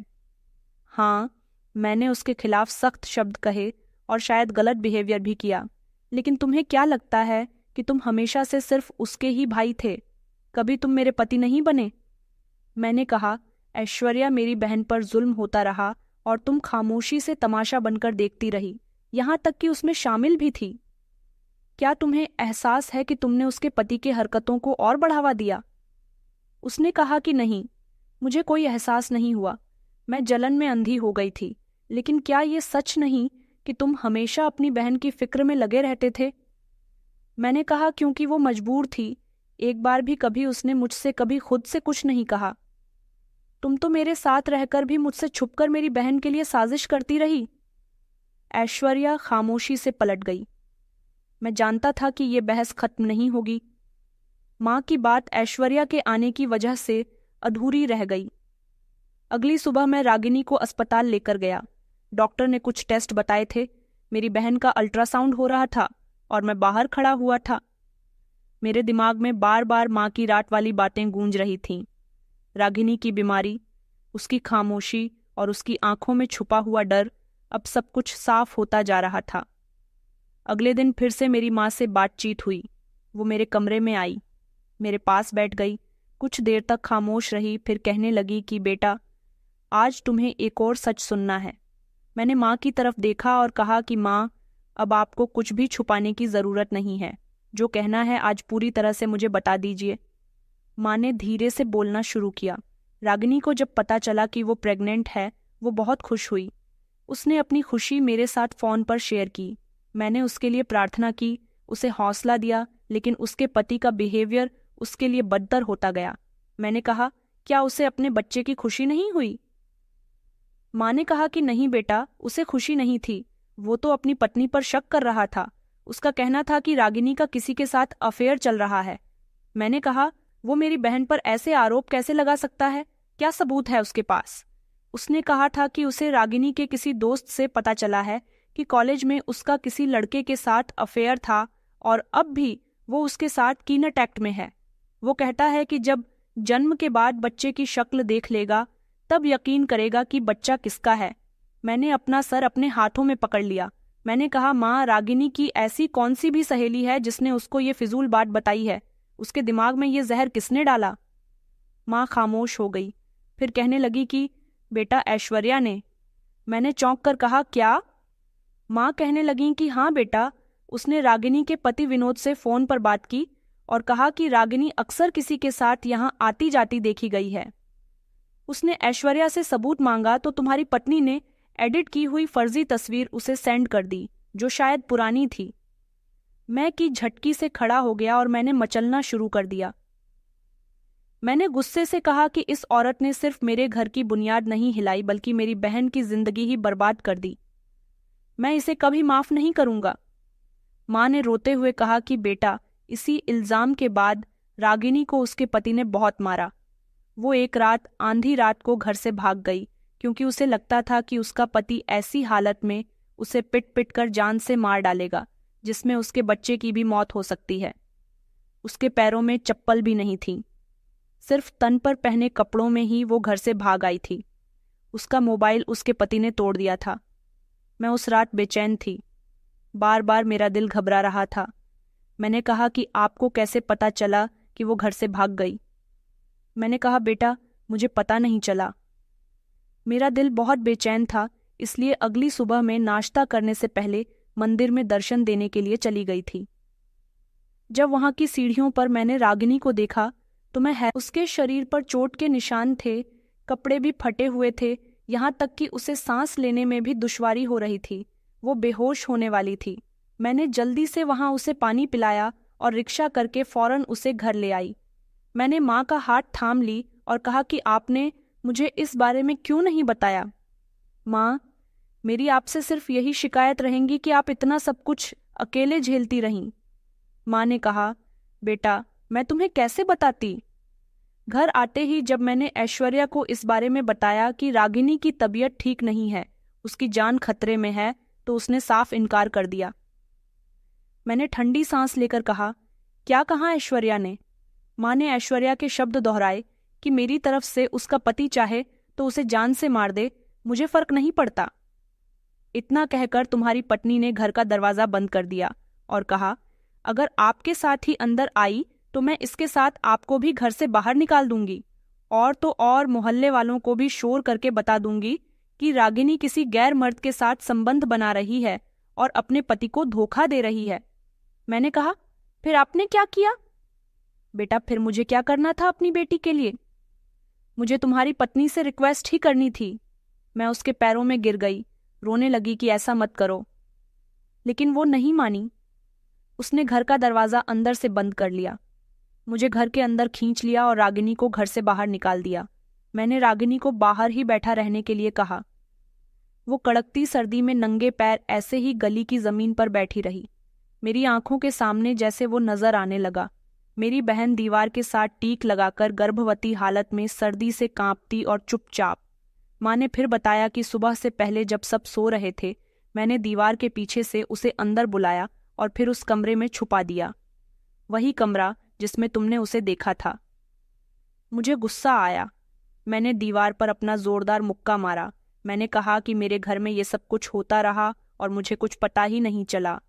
हाँ, मैंने उसके खिलाफ सख्त शब्द कहे और शायद गलत बिहेवियर भी किया, लेकिन तुम्हें क्या लगता है कि तुम हमेशा से सिर्फ उसके ही भाई थे, कभी तुम मेरे पति नहीं बने? मैंने कहा, ऐश्वर्या मेरी बहन पर जुल्म होता रहा और तुम खामोशी से तमाशा बनकर देखती रही, यहाँ तक कि उसमें शामिल भी थी। क्या तुम्हें एहसास है कि तुमने उसके पति की हरकतों को और बढ़ावा दिया? उसने कहा कि नहीं, मुझे कोई एहसास नहीं हुआ। मैं जलन में अंधी हो गई थी। लेकिन क्या ये सच नहीं कि तुम हमेशा अपनी बहन की फिक्र में लगे रहते थे? मैंने कहा, क्योंकि वो मजबूर थी। एक बार भी कभी उसने मुझसे कभी खुद से कुछ नहीं कहा। तुम तो मेरे साथ रहकर भी मुझसे छुपकर मेरी बहन के लिए साजिश करती रही। ऐश्वर्या खामोशी से पलट गई। मैं जानता था कि ये बहस खत्म नहीं होगी। माँ की बात ऐश्वर्या के आने की वजह से अधूरी रह गई। अगली सुबह मैं रागिनी को अस्पताल लेकर गया। डॉक्टर ने कुछ टेस्ट बताए थे। मेरी बहन का अल्ट्रासाउंड हो रहा था और मैं बाहर खड़ा हुआ था। मेरे दिमाग में बार बार माँ की रात वाली बातें गूंज रही थीं। रागिनी की बीमारी, उसकी खामोशी और उसकी आंखों में छुपा हुआ डर, अब सब कुछ साफ होता जा रहा था। अगले दिन फिर से मेरी माँ से बातचीत हुई। वो मेरे कमरे में आई, मेरे पास बैठ गई, कुछ देर तक खामोश रही, फिर कहने लगी कि बेटा, आज तुम्हें एक और सच सुनना है। मैंने माँ की तरफ देखा और कहा कि माँ, अब आपको कुछ भी छुपाने की ज़रूरत नहीं है। जो कहना है आज पूरी तरह से मुझे बता दीजिए। माँ ने धीरे से बोलना शुरू किया। रागिनी को जब पता चला कि वो प्रेग्नेंट है, वो बहुत खुश हुई। उसने अपनी खुशी मेरे साथ फ़ोन पर शेयर की। मैंने उसके लिए प्रार्थना की, उसे हौसला दिया, लेकिन उसके पति का बिहेवियर उसके लिए बदतर होता गया। मैंने कहा, क्या उसे अपने बच्चे की खुशी नहीं हुई? माँ ने कहा कि नहीं बेटा, उसे खुशी नहीं थी। वो तो अपनी पत्नी पर शक कर रहा था। उसका कहना था कि रागिनी का किसी के साथ अफेयर चल रहा है। मैंने कहा, वो मेरी बहन पर ऐसे आरोप कैसे लगा सकता है? क्या सबूत है उसके पास? उसने कहा था कि उसे रागिनी के किसी दोस्त से पता चला है कि कॉलेज में उसका किसी लड़के के साथ अफेयर था और अब भी वो उसके साथ कीनट में है। वो कहता है कि जब जन्म के बाद बच्चे की शक्ल देख लेगा तब यकीन करेगा कि बच्चा किसका है। मैंने अपना सर अपने हाथों में पकड़ लिया। मैंने कहा, माँ, रागिनी की ऐसी कौन सी भी सहेली है जिसने उसको ये फिजूल बात बताई है? उसके दिमाग में ये जहर किसने डाला? माँ खामोश हो गई, फिर कहने लगी कि बेटा, ऐश्वर्या ने। मैंने चौंक कर कहा, क्या? माँ कहने लगी कि हाँ बेटा, उसने रागिनी के पति विनोद से फ़ोन पर बात की और कहा कि रागिनी अक्सर किसी के साथ यहाँ आती जाती देखी गई है। उसने ऐश्वर्या से सबूत मांगा तो तुम्हारी पत्नी ने एडिट की हुई फर्जी तस्वीर उसे सेंड कर दी, जो शायद पुरानी थी। मैं की झटकी से खड़ा हो गया और मैंने मचलना शुरू कर दिया। मैंने गुस्से से कहा कि इस औरत ने सिर्फ मेरे घर की बुनियाद नहीं हिलाई, बल्कि मेरी बहन की जिंदगी ही बर्बाद कर दी। मैं इसे कभी माफ नहीं करूंगा। माँ ने रोते हुए कहा कि बेटा, इसी इल्जाम के बाद रागिनी को उसके पति ने बहुत मारा। वो एक रात आंधी रात को घर से भाग गई क्योंकि उसे लगता था कि उसका पति ऐसी हालत में उसे पिट पिट कर जान से मार डालेगा जिसमें उसके बच्चे की भी मौत हो सकती है। उसके पैरों में चप्पल भी नहीं थी, सिर्फ तन पर पहने कपड़ों में ही वो घर से भाग आई थी। उसका मोबाइल उसके पति ने तोड़ दिया था। मैं उस रात बेचैन थी, बार बार मेरा दिल घबरा रहा था। मैंने कहा कि आपको कैसे पता चला कि वो घर से भाग गई? मैंने कहा बेटा, मुझे पता नहीं चला। मेरा दिल बहुत बेचैन था, इसलिए अगली सुबह मैं नाश्ता करने से पहले मंदिर में दर्शन देने के लिए चली गई थी। जब वहां की सीढ़ियों पर मैंने रागिनी को देखा तो उसके शरीर पर चोट के निशान थे, कपड़े भी फटे हुए थे, यहाँ तक कि उसे सांस लेने में भी दुश्वारी हो रही थी। वो बेहोश होने वाली थी। मैंने जल्दी से वहां उसे पानी पिलाया और रिक्शा करके फौरन उसे घर ले आई। मैंने माँ का हाथ थाम ली और कहा कि आपने मुझे इस बारे में क्यों नहीं बताया? माँ, मेरी आपसे सिर्फ यही शिकायत रहेंगी कि आप इतना सब कुछ अकेले झेलती रहीं। माँ ने कहा, बेटा, मैं तुम्हें कैसे बताती? घर आते ही जब मैंने ऐश्वर्या को इस बारे में बताया कि रागिनी की तबीयत ठीक नहीं है, उसकी जान खतरे में है, तो उसने साफ इनकार कर दिया। मैंने ठंडी सांस लेकर कहा, क्या कहा ऐश्वर्या ने? माँ ने ऐश्वर्या के शब्द दोहराए कि मेरी तरफ से उसका पति चाहे तो उसे जान से मार दे, मुझे फर्क नहीं पड़ता। इतना कहकर तुम्हारी पत्नी ने घर का दरवाजा बंद कर दिया और कहा, अगर आपके साथ ही अंदर आई तो मैं इसके साथ आपको भी घर से बाहर निकाल दूंगी, और तो और मोहल्ले वालों को भी शोर करके बता दूंगी कि रागिनी किसी गैर मर्द के साथ संबंध बना रही है और अपने पति को धोखा दे रही है। मैंने कहा, फिर आपने क्या किया? बेटा, फिर मुझे क्या करना था अपनी बेटी के लिए? मुझे तुम्हारी पत्नी से रिक्वेस्ट ही करनी थी। मैं उसके पैरों में गिर गई, रोने लगी कि ऐसा मत करो, लेकिन वो नहीं मानी। उसने घर का दरवाजा अंदर से बंद कर लिया, मुझे घर के अंदर खींच लिया और रागिनी को घर से बाहर निकाल दिया। मैंने रागिनी को बाहर ही बैठा रहने के लिए कहा। वो कड़कती सर्दी में नंगे पैर ऐसे ही गली की जमीन पर बैठी रही। मेरी आंखों के सामने जैसे वो नजर आने लगा। मेरी बहन दीवार के साथ टीक लगाकर गर्भवती हालत में सर्दी से कांपती और चुपचाप। माँ ने फिर बताया कि सुबह से पहले जब सब सो रहे थे, मैंने दीवार के पीछे से उसे अंदर बुलाया और फिर उस कमरे में छुपा दिया, वही कमरा जिसमें तुमने उसे देखा था। मुझे गुस्सा आया। मैंने दीवार पर अपना जोरदार मुक्का मारा। मैंने कहा कि मेरे घर में ये सब कुछ होता रहा और मुझे कुछ पता ही नहीं चला।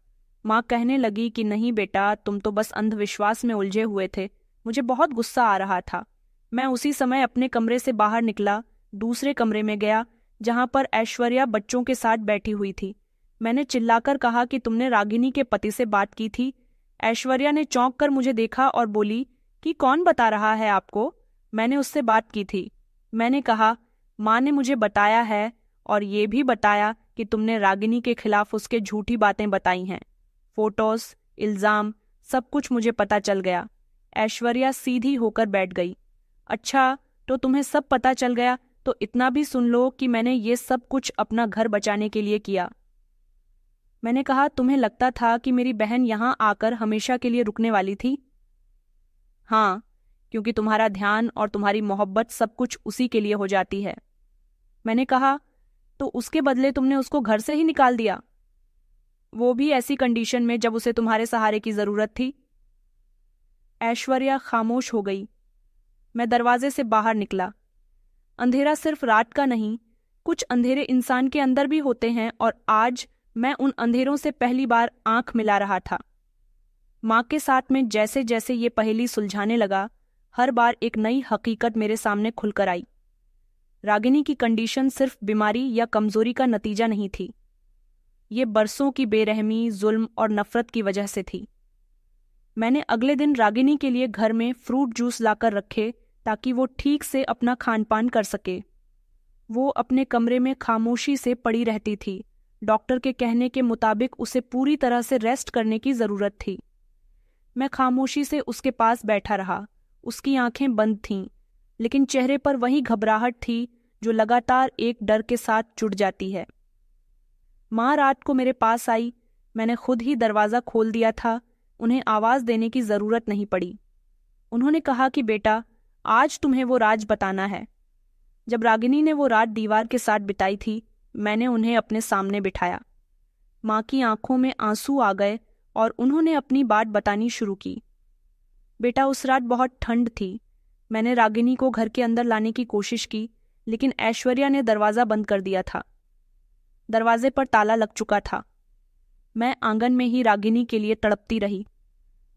माँ कहने लगी कि नहीं बेटा, तुम तो बस अंधविश्वास में उलझे हुए थे। मुझे बहुत गुस्सा आ रहा था। मैं उसी समय अपने कमरे से बाहर निकला, दूसरे कमरे में गया जहां पर ऐश्वर्या बच्चों के साथ बैठी हुई थी। मैंने चिल्लाकर कहा कि तुमने रागिनी के पति से बात की थी। ऐश्वर्या ने चौंक कर मुझे देखा और बोली कि कौन बता रहा है आपको? मैंने उससे बात की थी। मैंने कहा, माँ ने मुझे बताया है और ये भी बताया कि तुमने रागिनी के खिलाफ उसके झूठी बातें बताई हैं। फोटोज, इल्जाम, सब कुछ मुझे पता चल गया। ऐश्वर्या सीधी होकर बैठ गई। अच्छा, तो तुम्हें सब पता चल गया तो इतना भी सुन लो कि मैंने ये सब कुछ अपना घर बचाने के लिए किया। मैंने कहा, तुम्हें लगता था कि मेरी बहन यहाँ आकर हमेशा के लिए रुकने वाली थी? हाँ, क्योंकि तुम्हारा ध्यान और तुम्हारी मोहब्बत सब कुछ उसी के लिए हो जाती है। मैंने कहा, तो उसके बदले तुमने उसको घर से ही निकाल दिया, वो भी ऐसी कंडीशन में जब उसे तुम्हारे सहारे की जरूरत थी। ऐश्वर्या खामोश हो गई। मैं दरवाजे से बाहर निकला। अंधेरा सिर्फ रात का नहीं, कुछ अंधेरे इंसान के अंदर भी होते हैं, और आज मैं उन अंधेरों से पहली बार आंख मिला रहा था। माँ के साथ में जैसे जैसे ये पहेली सुलझाने लगा, हर बार एक नई हकीकत मेरे सामने खुलकर आई। रागिनी की कंडीशन सिर्फ बीमारी या कमजोरी का नतीजा नहीं थी। ये बरसों की बेरहमी, जुल्म और नफरत की वजह से थी। मैंने अगले दिन रागिनी के लिए घर में फ्रूट जूस लाकर रखे ताकि वो ठीक से अपना खान पान कर सके। वो अपने कमरे में खामोशी से पड़ी रहती थी। डॉक्टर के कहने के मुताबिक उसे पूरी तरह से रेस्ट करने की जरूरत थी। मैं खामोशी से उसके पास बैठा रहा। उसकी आंखें बंद थीं, लेकिन चेहरे पर वही घबराहट थी जो लगातार एक डर के साथ जुड़ जाती है। माँ रात को मेरे पास आई, मैंने खुद ही दरवाज़ा खोल दिया था, उन्हें आवाज़ देने की ज़रूरत नहीं पड़ी। उन्होंने कहा कि बेटा, आज तुम्हें वो राज बताना है। जब रागिनी ने वो रात दीवार के साथ बिताई थी, मैंने उन्हें अपने सामने बिठाया। माँ की आंखों में आंसू आ गए और उन्होंने अपनी बात बतानी शुरू की। बेटा, उस रात बहुत ठंड थी। मैंने रागिनी को घर के अंदर लाने की कोशिश की, लेकिन ऐश्वर्या ने दरवाज़ा बंद कर दिया था। दरवाजे पर ताला लग चुका था। मैं आंगन में ही रागिनी के लिए तड़पती रही,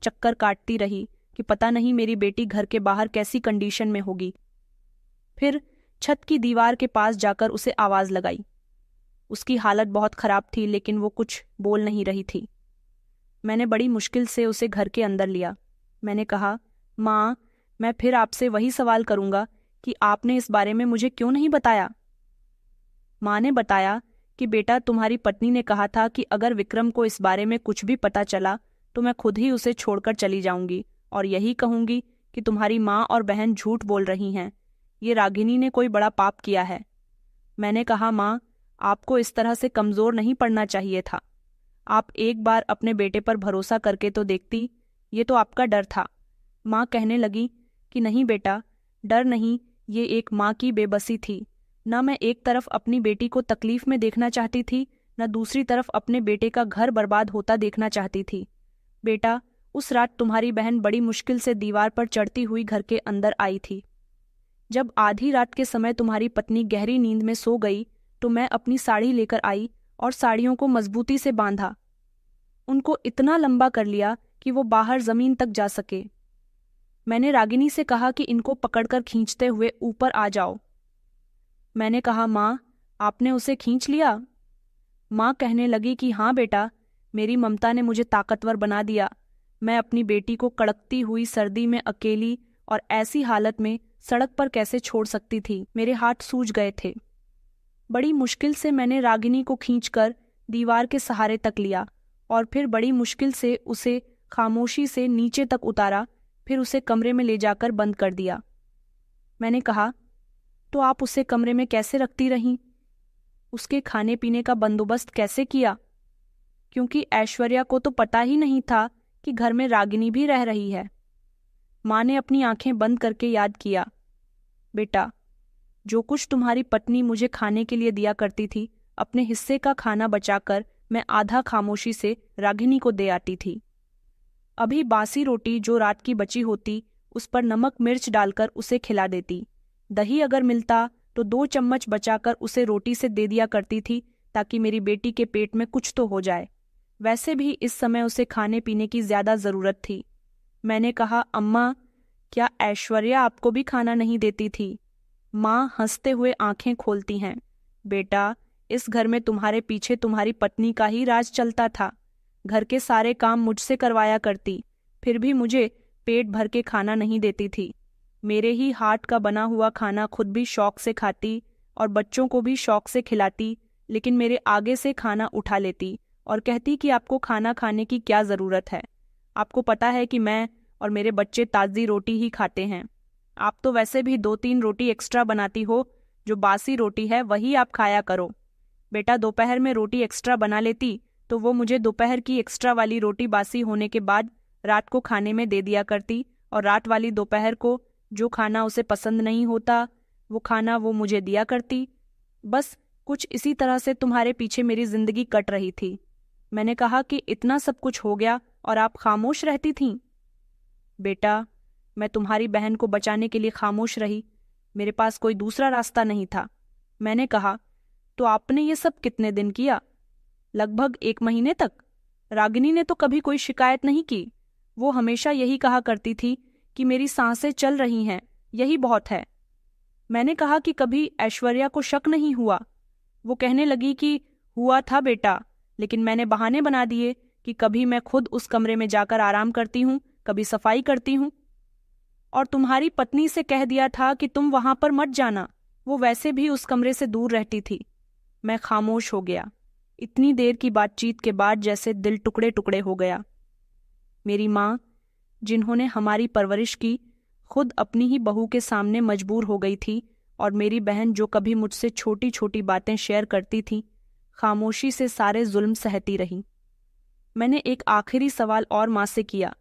चक्कर काटती रही कि पता नहीं मेरी बेटी घर के बाहर कैसी कंडीशन में होगी। फिर छत की दीवार के पास जाकर उसे आवाज़ लगाई। उसकी हालत बहुत खराब थी, लेकिन वो कुछ बोल नहीं रही थी। मैंने बड़ी मुश्किल से उसे घर के अंदर लिया। मैंने कहा, माँ, मैं फिर आपसे वही सवाल करूँगा कि आपने इस बारे में मुझे क्यों नहीं बताया। माँ ने बताया कि बेटा, तुम्हारी पत्नी ने कहा था कि अगर विक्रम को इस बारे में कुछ भी पता चला तो मैं खुद ही उसे छोड़कर चली जाऊंगी और यही कहूंगी कि तुम्हारी माँ और बहन झूठ बोल रही हैं। ये रागिनी ने कोई बड़ा पाप किया है। मैंने कहा, माँ, आपको इस तरह से कमज़ोर नहीं पड़ना चाहिए था। आप एक बार अपने बेटे पर भरोसा करके तो देखती। ये तो आपका डर था। माँ कहने लगी कि नहीं बेटा, डर नहीं, ये एक माँ की बेबसी थी। न मैं एक तरफ अपनी बेटी को तकलीफ में देखना चाहती थी, न दूसरी तरफ अपने बेटे का घर बर्बाद होता देखना चाहती थी। बेटा, उस रात तुम्हारी बहन बड़ी मुश्किल से दीवार पर चढ़ती हुई घर के अंदर आई थी। जब आधी रात के समय तुम्हारी पत्नी गहरी नींद में सो गई तो मैं अपनी साड़ी लेकर आई और साड़ियों को मजबूती से बांधा। उनको इतना लंबा कर लिया कि वो बाहर जमीन तक जा सके। मैंने रागिनी से कहा कि इनको पकड़कर खींचते हुए ऊपर आ जाओ। मैंने कहा, माँ, आपने उसे खींच लिया? माँ कहने लगी कि हाँ बेटा, मेरी ममता ने मुझे ताकतवर बना दिया। मैं अपनी बेटी को कड़कती हुई सर्दी में अकेली और ऐसी हालत में सड़क पर कैसे छोड़ सकती थी। मेरे हाथ सूज गए थे। बड़ी मुश्किल से मैंने रागिनी को खींचकर दीवार के सहारे तक लिया और फिर बड़ी मुश्किल से उसे खामोशी से नीचे तक उतारा, फिर उसे कमरे में ले जाकर बंद कर दिया। मैंने कहा, तो आप उसे कमरे में कैसे रखती रहीं? उसके खाने पीने का बंदोबस्त कैसे किया? क्योंकि ऐश्वर्या को तो पता ही नहीं था कि घर में रागिनी भी रह रही है। माँ ने अपनी आंखें बंद करके याद किया। बेटा, जो कुछ तुम्हारी पत्नी मुझे खाने के लिए दिया करती थी, अपने हिस्से का खाना बचाकर मैं आधा खामोशी से रागिनी को दे आती थी। अभी बासी रोटी जो रात की बची होती, उस पर नमक मिर्च डालकर उसे खिला देती। दही अगर मिलता तो 2 चम्मच बचाकर उसे रोटी से दे दिया करती थी, ताकि मेरी बेटी के पेट में कुछ तो हो जाए। वैसे भी इस समय उसे खाने पीने की ज्यादा जरूरत थी। मैंने कहा, अम्मा, क्या ऐश्वर्या आपको भी खाना नहीं देती थी? माँ हंसते हुए आंखें खोलती हैं। बेटा, इस घर में तुम्हारे पीछे तुम्हारी पत्नी का ही राज चलता था। घर के सारे काम मुझसे करवाया करती, फिर भी मुझे पेट भर के खाना नहीं देती थी। मेरे ही हाथ का बना हुआ खाना खुद भी शौक से खाती और बच्चों को भी शौक से खिलाती, लेकिन मेरे आगे से खाना उठा लेती और कहती कि आपको खाना खाने की क्या ज़रूरत है। आपको पता है कि मैं और मेरे बच्चे ताज़ी रोटी ही खाते हैं। आप तो वैसे भी 2-3 रोटी एक्स्ट्रा बनाती हो, जो बासी रोटी है वही आप खाया करो। बेटा, दोपहर में रोटी एक्स्ट्रा बना लेती तो वो मुझे दोपहर की एक्स्ट्रा वाली रोटी बासी होने के बाद रात को खाने में दे दिया करती, और रात वाली दोपहर को जो खाना उसे पसंद नहीं होता वो खाना वो मुझे दिया करती। बस कुछ इसी तरह से तुम्हारे पीछे मेरी जिंदगी कट रही थी। मैंने कहा कि इतना सब कुछ हो गया और आप खामोश रहती थीं। बेटा, मैं तुम्हारी बहन को बचाने के लिए खामोश रही, मेरे पास कोई दूसरा रास्ता नहीं था। मैंने कहा, तो आपने ये सब कितने दिन किया? लगभग 1 महीने तक। रागिनी ने तो कभी कोई शिकायत नहीं की। वो हमेशा यही कहा करती थी कि मेरी सांसें चल रही हैं, यही बहुत है। मैंने कहा कि कभी ऐश्वर्या को शक नहीं हुआ। वो कहने लगी कि हुआ था बेटा, लेकिन मैंने बहाने बना दिए कि कभी मैं खुद उस कमरे में जाकर आराम करती हूँ, कभी सफाई करती हूँ। और तुम्हारी पत्नी से कह दिया था कि तुम वहां पर मत जाना, वो वैसे भी उस कमरे से दूर रहती थी। मैं खामोश हो गया। इतनी देर की बातचीत के बाद जैसे दिल टुकड़े टुकड़े हो गया। मेरी माँ, जिन्होंने हमारी परवरिश की, खुद अपनी ही बहू के सामने मजबूर हो गई थी, और मेरी बहन जो कभी मुझसे छोटी छोटी बातें शेयर करती थी, खामोशी से सारे जुल्म सहती रही। मैंने एक आखिरी सवाल और माँ से किया,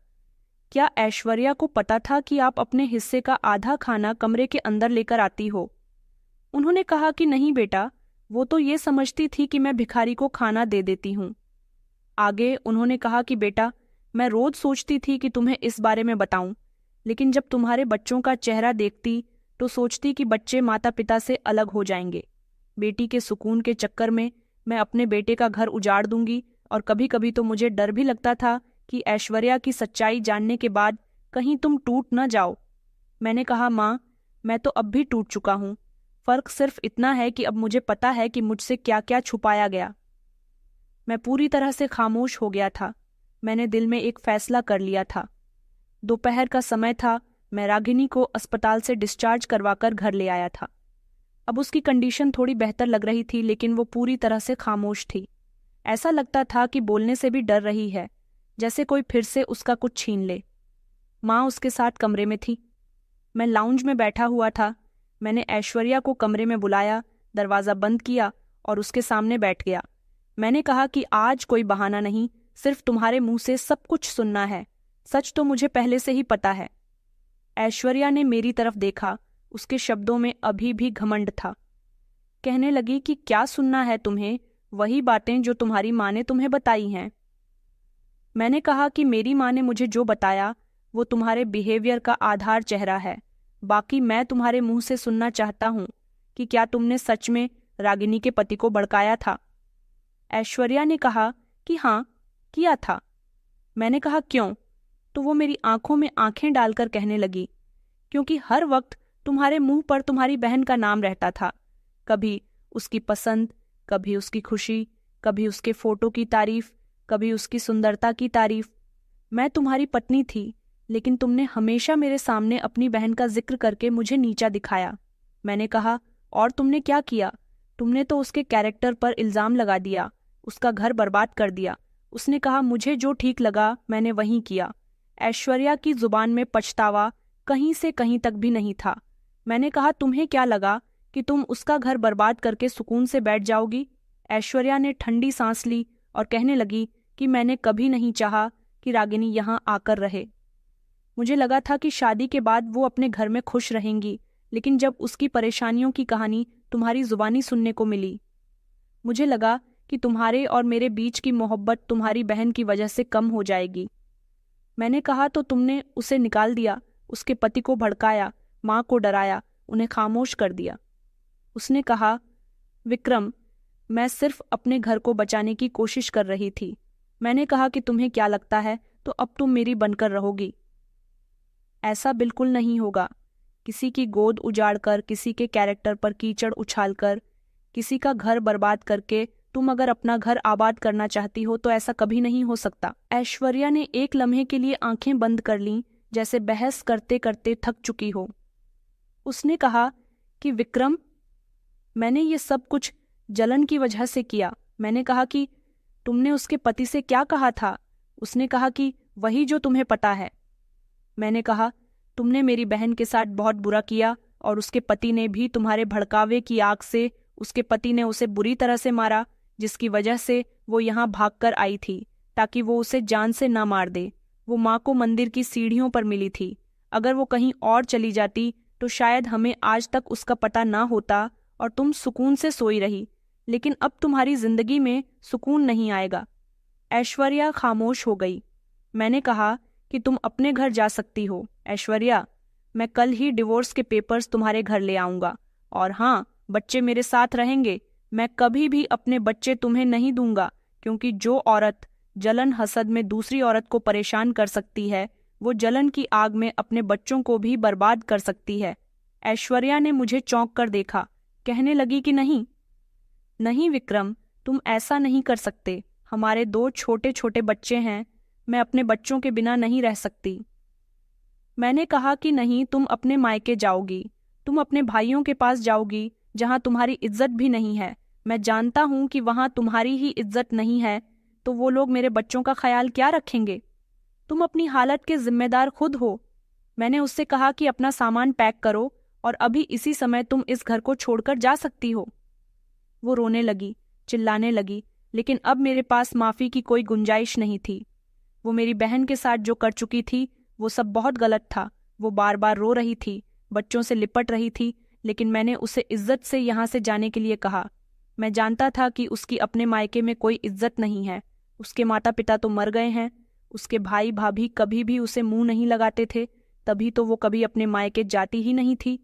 क्या ऐश्वर्या को पता था कि आप अपने हिस्से का आधा खाना कमरे के अंदर लेकर आती हो? उन्होंने कहा कि नहीं बेटा, वो तो ये समझती थी कि मैं भिखारी को खाना दे देती हूँ। आगे उन्होंने कहा कि बेटा, मैं रोज सोचती थी कि तुम्हें इस बारे में बताऊं, लेकिन जब तुम्हारे बच्चों का चेहरा देखती तो सोचती कि बच्चे माता पिता से अलग हो जाएंगे। बेटी के सुकून के चक्कर में मैं अपने बेटे का घर उजाड़ दूंगी, और कभी कभी तो मुझे डर भी लगता था कि ऐश्वर्या की सच्चाई जानने के बाद कहीं तुम टूट न जाओ। मैंने कहा, माँ, मैं तो अब भी टूट चुका हूँ। फर्क सिर्फ इतना है कि अब मुझे पता है कि मुझसे क्या क्या छुपाया गया। मैं पूरी तरह से खामोश हो गया था। मैंने दिल में एक फैसला कर लिया था। दोपहर का समय था। मैं रागिनी को अस्पताल से डिस्चार्ज करवाकर घर ले आया था। अब उसकी कंडीशन थोड़ी बेहतर लग रही थी, लेकिन वो पूरी तरह से खामोश थी। ऐसा लगता था कि बोलने से भी डर रही है, जैसे कोई फिर से उसका कुछ छीन ले। माँ उसके साथ कमरे में थी। मैं लाउंज में बैठा हुआ था। मैंने ऐश्वर्या को कमरे में बुलाया, दरवाज़ा बंद किया और उसके सामने बैठ गया। मैंने कहा कि आज कोई बहाना नहीं, सिर्फ तुम्हारे मुंह से सब कुछ सुनना है। सच तो मुझे पहले से ही पता है। ऐश्वर्या ने मेरी तरफ देखा। उसके शब्दों में अभी भी घमंड था। कहने लगी कि क्या सुनना है तुम्हें? वही बातें जो तुम्हारी माँ ने तुम्हें बताई हैं। मैंने कहा कि मेरी माँ ने मुझे जो बताया वो तुम्हारे बिहेवियर का आधार चेहरा है। बाकी मैं तुम्हारे मुंह से सुनना चाहता हूँ कि क्या तुमने सच में रागिनी के पति को भड़काया था? ऐश्वर्या ने कहा कि हाँ, किया था। मैंने कहा, क्यों? तो वो मेरी आंखों में आंखें डालकर कहने लगी, क्योंकि हर वक्त तुम्हारे मुंह पर तुम्हारी बहन का नाम रहता था। कभी उसकी पसंद, कभी उसकी खुशी, कभी उसके फोटो की तारीफ, कभी उसकी सुंदरता की तारीफ। मैं तुम्हारी पत्नी थी, लेकिन तुमने हमेशा मेरे सामने अपनी बहन का जिक्र करके मुझे नीचा दिखाया। मैंने कहा, और तुमने क्या किया? तुमने तो उसके कैरेक्टर पर इल्ज़ाम लगा दिया, उसका घर बर्बाद कर दिया। उसने कहा, मुझे जो ठीक लगा मैंने वही किया। ऐश्वर्या की जुबान में पछतावा कहीं से कहीं तक भी नहीं था। मैंने कहा, तुम्हें क्या लगा कि तुम उसका घर बर्बाद करके सुकून से बैठ जाओगी? ऐश्वर्या ने ठंडी सांस ली और कहने लगी कि मैंने कभी नहीं चाहा कि रागिनी यहाँ आकर रहे। मुझे लगा था कि शादी के बाद वो अपने घर में खुश रहेंगी, लेकिन जब उसकी परेशानियों की कहानी तुम्हारी जुबानी सुनने को मिली, मुझे लगा कि तुम्हारे और मेरे बीच की मोहब्बत तुम्हारी बहन की वजह से कम हो जाएगी। मैंने कहा, तो तुमने उसे निकाल दिया, उसके पति को भड़काया, माँ को डराया, उन्हें खामोश कर दिया। उसने कहा, विक्रम, मैं सिर्फ अपने घर को बचाने की कोशिश कर रही थी। मैंने कहा कि तुम्हें क्या लगता है, तो अब तुम मेरी बनकर रहोगी। ऐसा बिल्कुल नहीं होगा। किसी की गोद उजाड़कर, किसी के कैरेक्टर पर कीचड़ उछालकर, किसी का घर बर्बाद करके तुम अगर अपना घर आबाद करना चाहती हो तो ऐसा कभी नहीं हो सकता। ऐश्वर्या ने एक लम्हे के लिए आंखें बंद कर लीं, जैसे बहस करते करते थक चुकी हो। उसने कहा कि विक्रम, मैंने ये सब कुछ जलन की वजह से किया। मैंने कहा कि तुमने उसके पति से क्या कहा था? उसने कहा कि वही जो तुम्हें पता है। मैंने कहा, तुमने मेरी बहन के साथ बहुत बुरा किया और उसके पति ने भी तुम्हारे भड़कावे की आग से, उसके पति ने उसे बुरी तरह से मारा, जिसकी वजह से वो यहाँ भागकर आई थी ताकि वो उसे जान से ना मार दे। वो माँ को मंदिर की सीढ़ियों पर मिली थी। अगर वो कहीं और चली जाती तो शायद हमें आज तक उसका पता ना होता और तुम सुकून से सोई रही, लेकिन अब तुम्हारी जिंदगी में सुकून नहीं आएगा। ऐश्वर्या खामोश हो गई। मैंने कहा कि तुम अपने घर जा सकती हो ऐश्वर्या, मैं कल ही डिवोर्स के पेपर्स तुम्हारे घर ले आऊंगा। और हाँ, बच्चे मेरे साथ रहेंगे। मैं कभी भी अपने बच्चे तुम्हें नहीं दूंगा, क्योंकि जो औरत जलन हसद में दूसरी औरत को परेशान कर सकती है, वो जलन की आग में अपने बच्चों को भी बर्बाद कर सकती है। ऐश्वर्या ने मुझे चौंक कर देखा। कहने लगी कि नहीं नहीं विक्रम, तुम ऐसा नहीं कर सकते। हमारे 2 छोटे छोटे बच्चे हैं। मैं अपने बच्चों के बिना नहीं रह सकती। मैंने कहा कि नहीं, तुम अपने मायके जाओगी, तुम अपने भाइयों के पास जाओगी जहां तुम्हारी इज्जत भी नहीं है। मैं जानता हूं कि वहां तुम्हारी ही इज्जत नहीं है, तो वो लोग मेरे बच्चों का ख्याल क्या रखेंगे? तुम अपनी हालत के जिम्मेदार खुद हो। मैंने उससे कहा कि अपना सामान पैक करो और अभी इसी समय तुम इस घर को छोड़कर जा सकती हो। वो रोने लगी, चिल्लाने लगी, लेकिन अब मेरे पास माफ़ी की कोई गुंजाइश नहीं थी। वो मेरी बहन के साथ जो कर चुकी थी वो सब बहुत गलत था। वो बार बार रो रही थी, बच्चों से लिपट रही थी, लेकिन मैंने उसे इज्जत से यहाँ से जाने के लिए कहा। मैं जानता था कि उसकी अपने मायके में कोई इज्जत नहीं है। उसके माता पिता तो मर गए हैं, उसके भाई भाभी कभी भी उसे मुंह नहीं लगाते थे, तभी तो वो कभी अपने मायके जाती ही नहीं थी।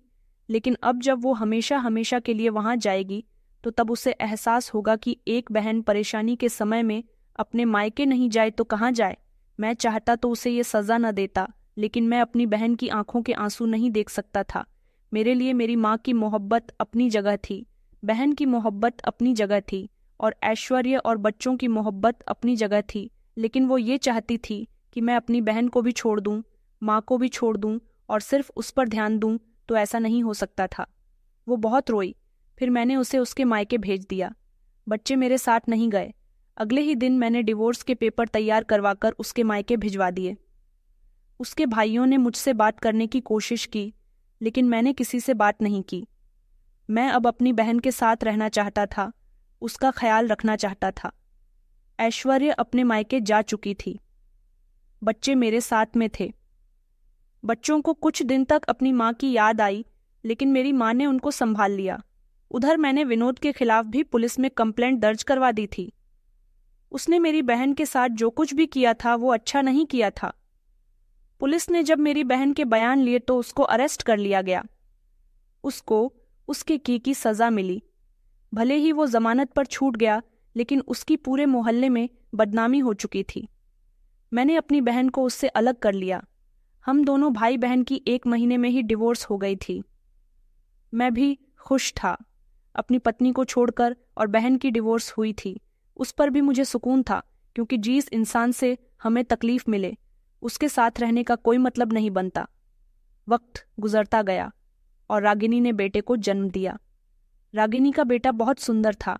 लेकिन अब जब वो हमेशा हमेशा के लिए वहां जाएगी तो तब उसे एहसास होगा कि एक बहन परेशानी के समय में अपने मायके नहीं जाए तो कहाँ जाए। मैं चाहता तो उसे ये सज़ा न देता, लेकिन मैं अपनी बहन की आंखों के आंसू नहीं देख सकता था। मेरे लिए मेरी माँ की मोहब्बत अपनी जगह थी, बहन की मोहब्बत अपनी जगह थी, और ऐश्वर्य और बच्चों की मोहब्बत अपनी जगह थी। लेकिन वो ये चाहती थी कि मैं अपनी बहन को भी छोड़ दूं, माँ को भी छोड़ दूं और सिर्फ उस पर ध्यान दूं, तो ऐसा नहीं हो सकता था। वो बहुत रोई, फिर मैंने उसे उसके मायके भेज दिया। बच्चे मेरे साथ नहीं गए। अगले ही दिन मैंने डिवोर्स के पेपर तैयार करवाकर उसके मायके भिजवा दिए। उसके भाइयों ने मुझसे बात करने की कोशिश की, लेकिन मैंने किसी से बात नहीं की। मैं अब अपनी बहन के साथ रहना चाहता था, उसका ख्याल रखना चाहता था। ऐश्वर्य अपने मायके जा चुकी थी, बच्चे मेरे साथ में थे। बच्चों को कुछ दिन तक अपनी माँ की याद आई, लेकिन मेरी माँ ने उनको संभाल लिया। उधर मैंने विनोद के खिलाफ भी पुलिस में कंप्लेंट दर्ज करवा दी थी। उसने मेरी बहन के साथ जो कुछ भी किया था वो अच्छा नहीं किया था। पुलिस ने जब मेरी बहन के बयान लिए तो उसको अरेस्ट कर लिया गया। उसको उसके की सज़ा मिली। भले ही वो जमानत पर छूट गया, लेकिन उसकी पूरे मोहल्ले में बदनामी हो चुकी थी। मैंने अपनी बहन को उससे अलग कर लिया। हम दोनों भाई बहन की 1 महीने में ही डिवोर्स हो गई थी। मैं भी खुश था। अपनी पत्नी को छोड़कर और बहन की डिवोर्स हुई थी, उस पर भी मुझे सुकून था, क्योंकि जिस इंसान से हमें तकलीफ मिले उसके साथ रहने का कोई मतलब नहीं बनता। वक्त गुजरता गया और रागिनी ने बेटे को जन्म दिया। रागिनी का बेटा बहुत सुंदर था।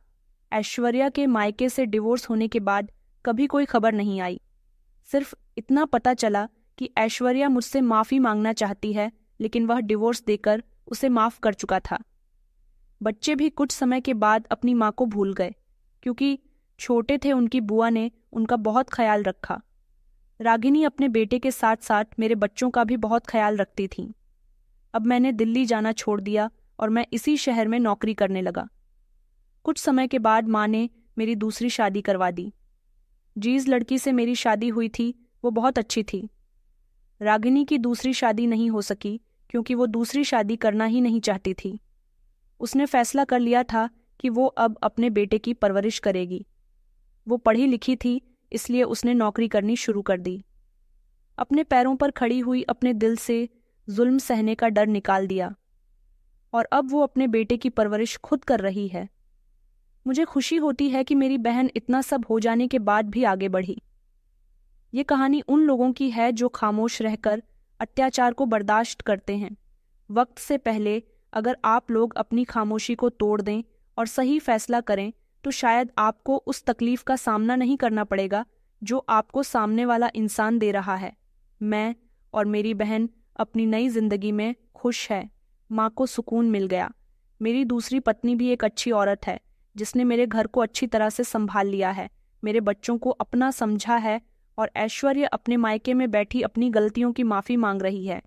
ऐश्वर्या के मायके से डिवोर्स होने के बाद कभी कोई खबर नहीं आई। सिर्फ इतना पता चला कि ऐश्वर्या मुझसे माफ़ी मांगना चाहती है, लेकिन वह डिवोर्स देकर उसे माफ़ कर चुका था। बच्चे भी कुछ समय के बाद अपनी माँ को भूल गए, क्योंकि छोटे थे। उनकी बुआ ने उनका बहुत ख्याल रखा। रागिनी अपने बेटे के साथ साथ मेरे बच्चों का भी बहुत ख्याल रखती थी। अब मैंने दिल्ली जाना छोड़ दिया और मैं इसी शहर में नौकरी करने लगा। कुछ समय के बाद माँ ने मेरी दूसरी शादी करवा दी। जिस लड़की से मेरी शादी हुई थी वो बहुत अच्छी थी। रागिनी की दूसरी शादी नहीं हो सकी, क्योंकि वो दूसरी शादी करना ही नहीं चाहती थी। उसने फैसला कर लिया था कि वो अब अपने बेटे की परवरिश करेगी। वो पढ़ी लिखी थी, इसलिए उसने नौकरी करनी शुरू कर दी। अपने पैरों पर खड़ी हुई अपने दिल से जुल्म सहने का डर निकाल दिया, और अब वो अपने बेटे की परवरिश खुद कर रही है। मुझे खुशी होती है कि मेरी बहन इतना सब हो जाने के बाद भी आगे बढ़ी। ये कहानी उन लोगों की है जो खामोश रहकर अत्याचार को बर्दाश्त करते हैं। वक्त से पहले अगर आप लोग अपनी खामोशी को तोड़ दें और सही फैसला करें तो शायद आपको उस तकलीफ का सामना नहीं करना पड़ेगा जो आपको सामने वाला इंसान दे रहा है। मैं और मेरी बहन अपनी नई जिंदगी में खुश है। माँ को सुकून मिल गया। मेरी दूसरी पत्नी भी एक अच्छी औरत है जिसने मेरे घर को अच्छी तरह से संभाल लिया है, मेरे बच्चों को अपना समझा है, और ऐश्वर्य अपने मायके में बैठी अपनी गलतियों की माफ़ी मांग रही है।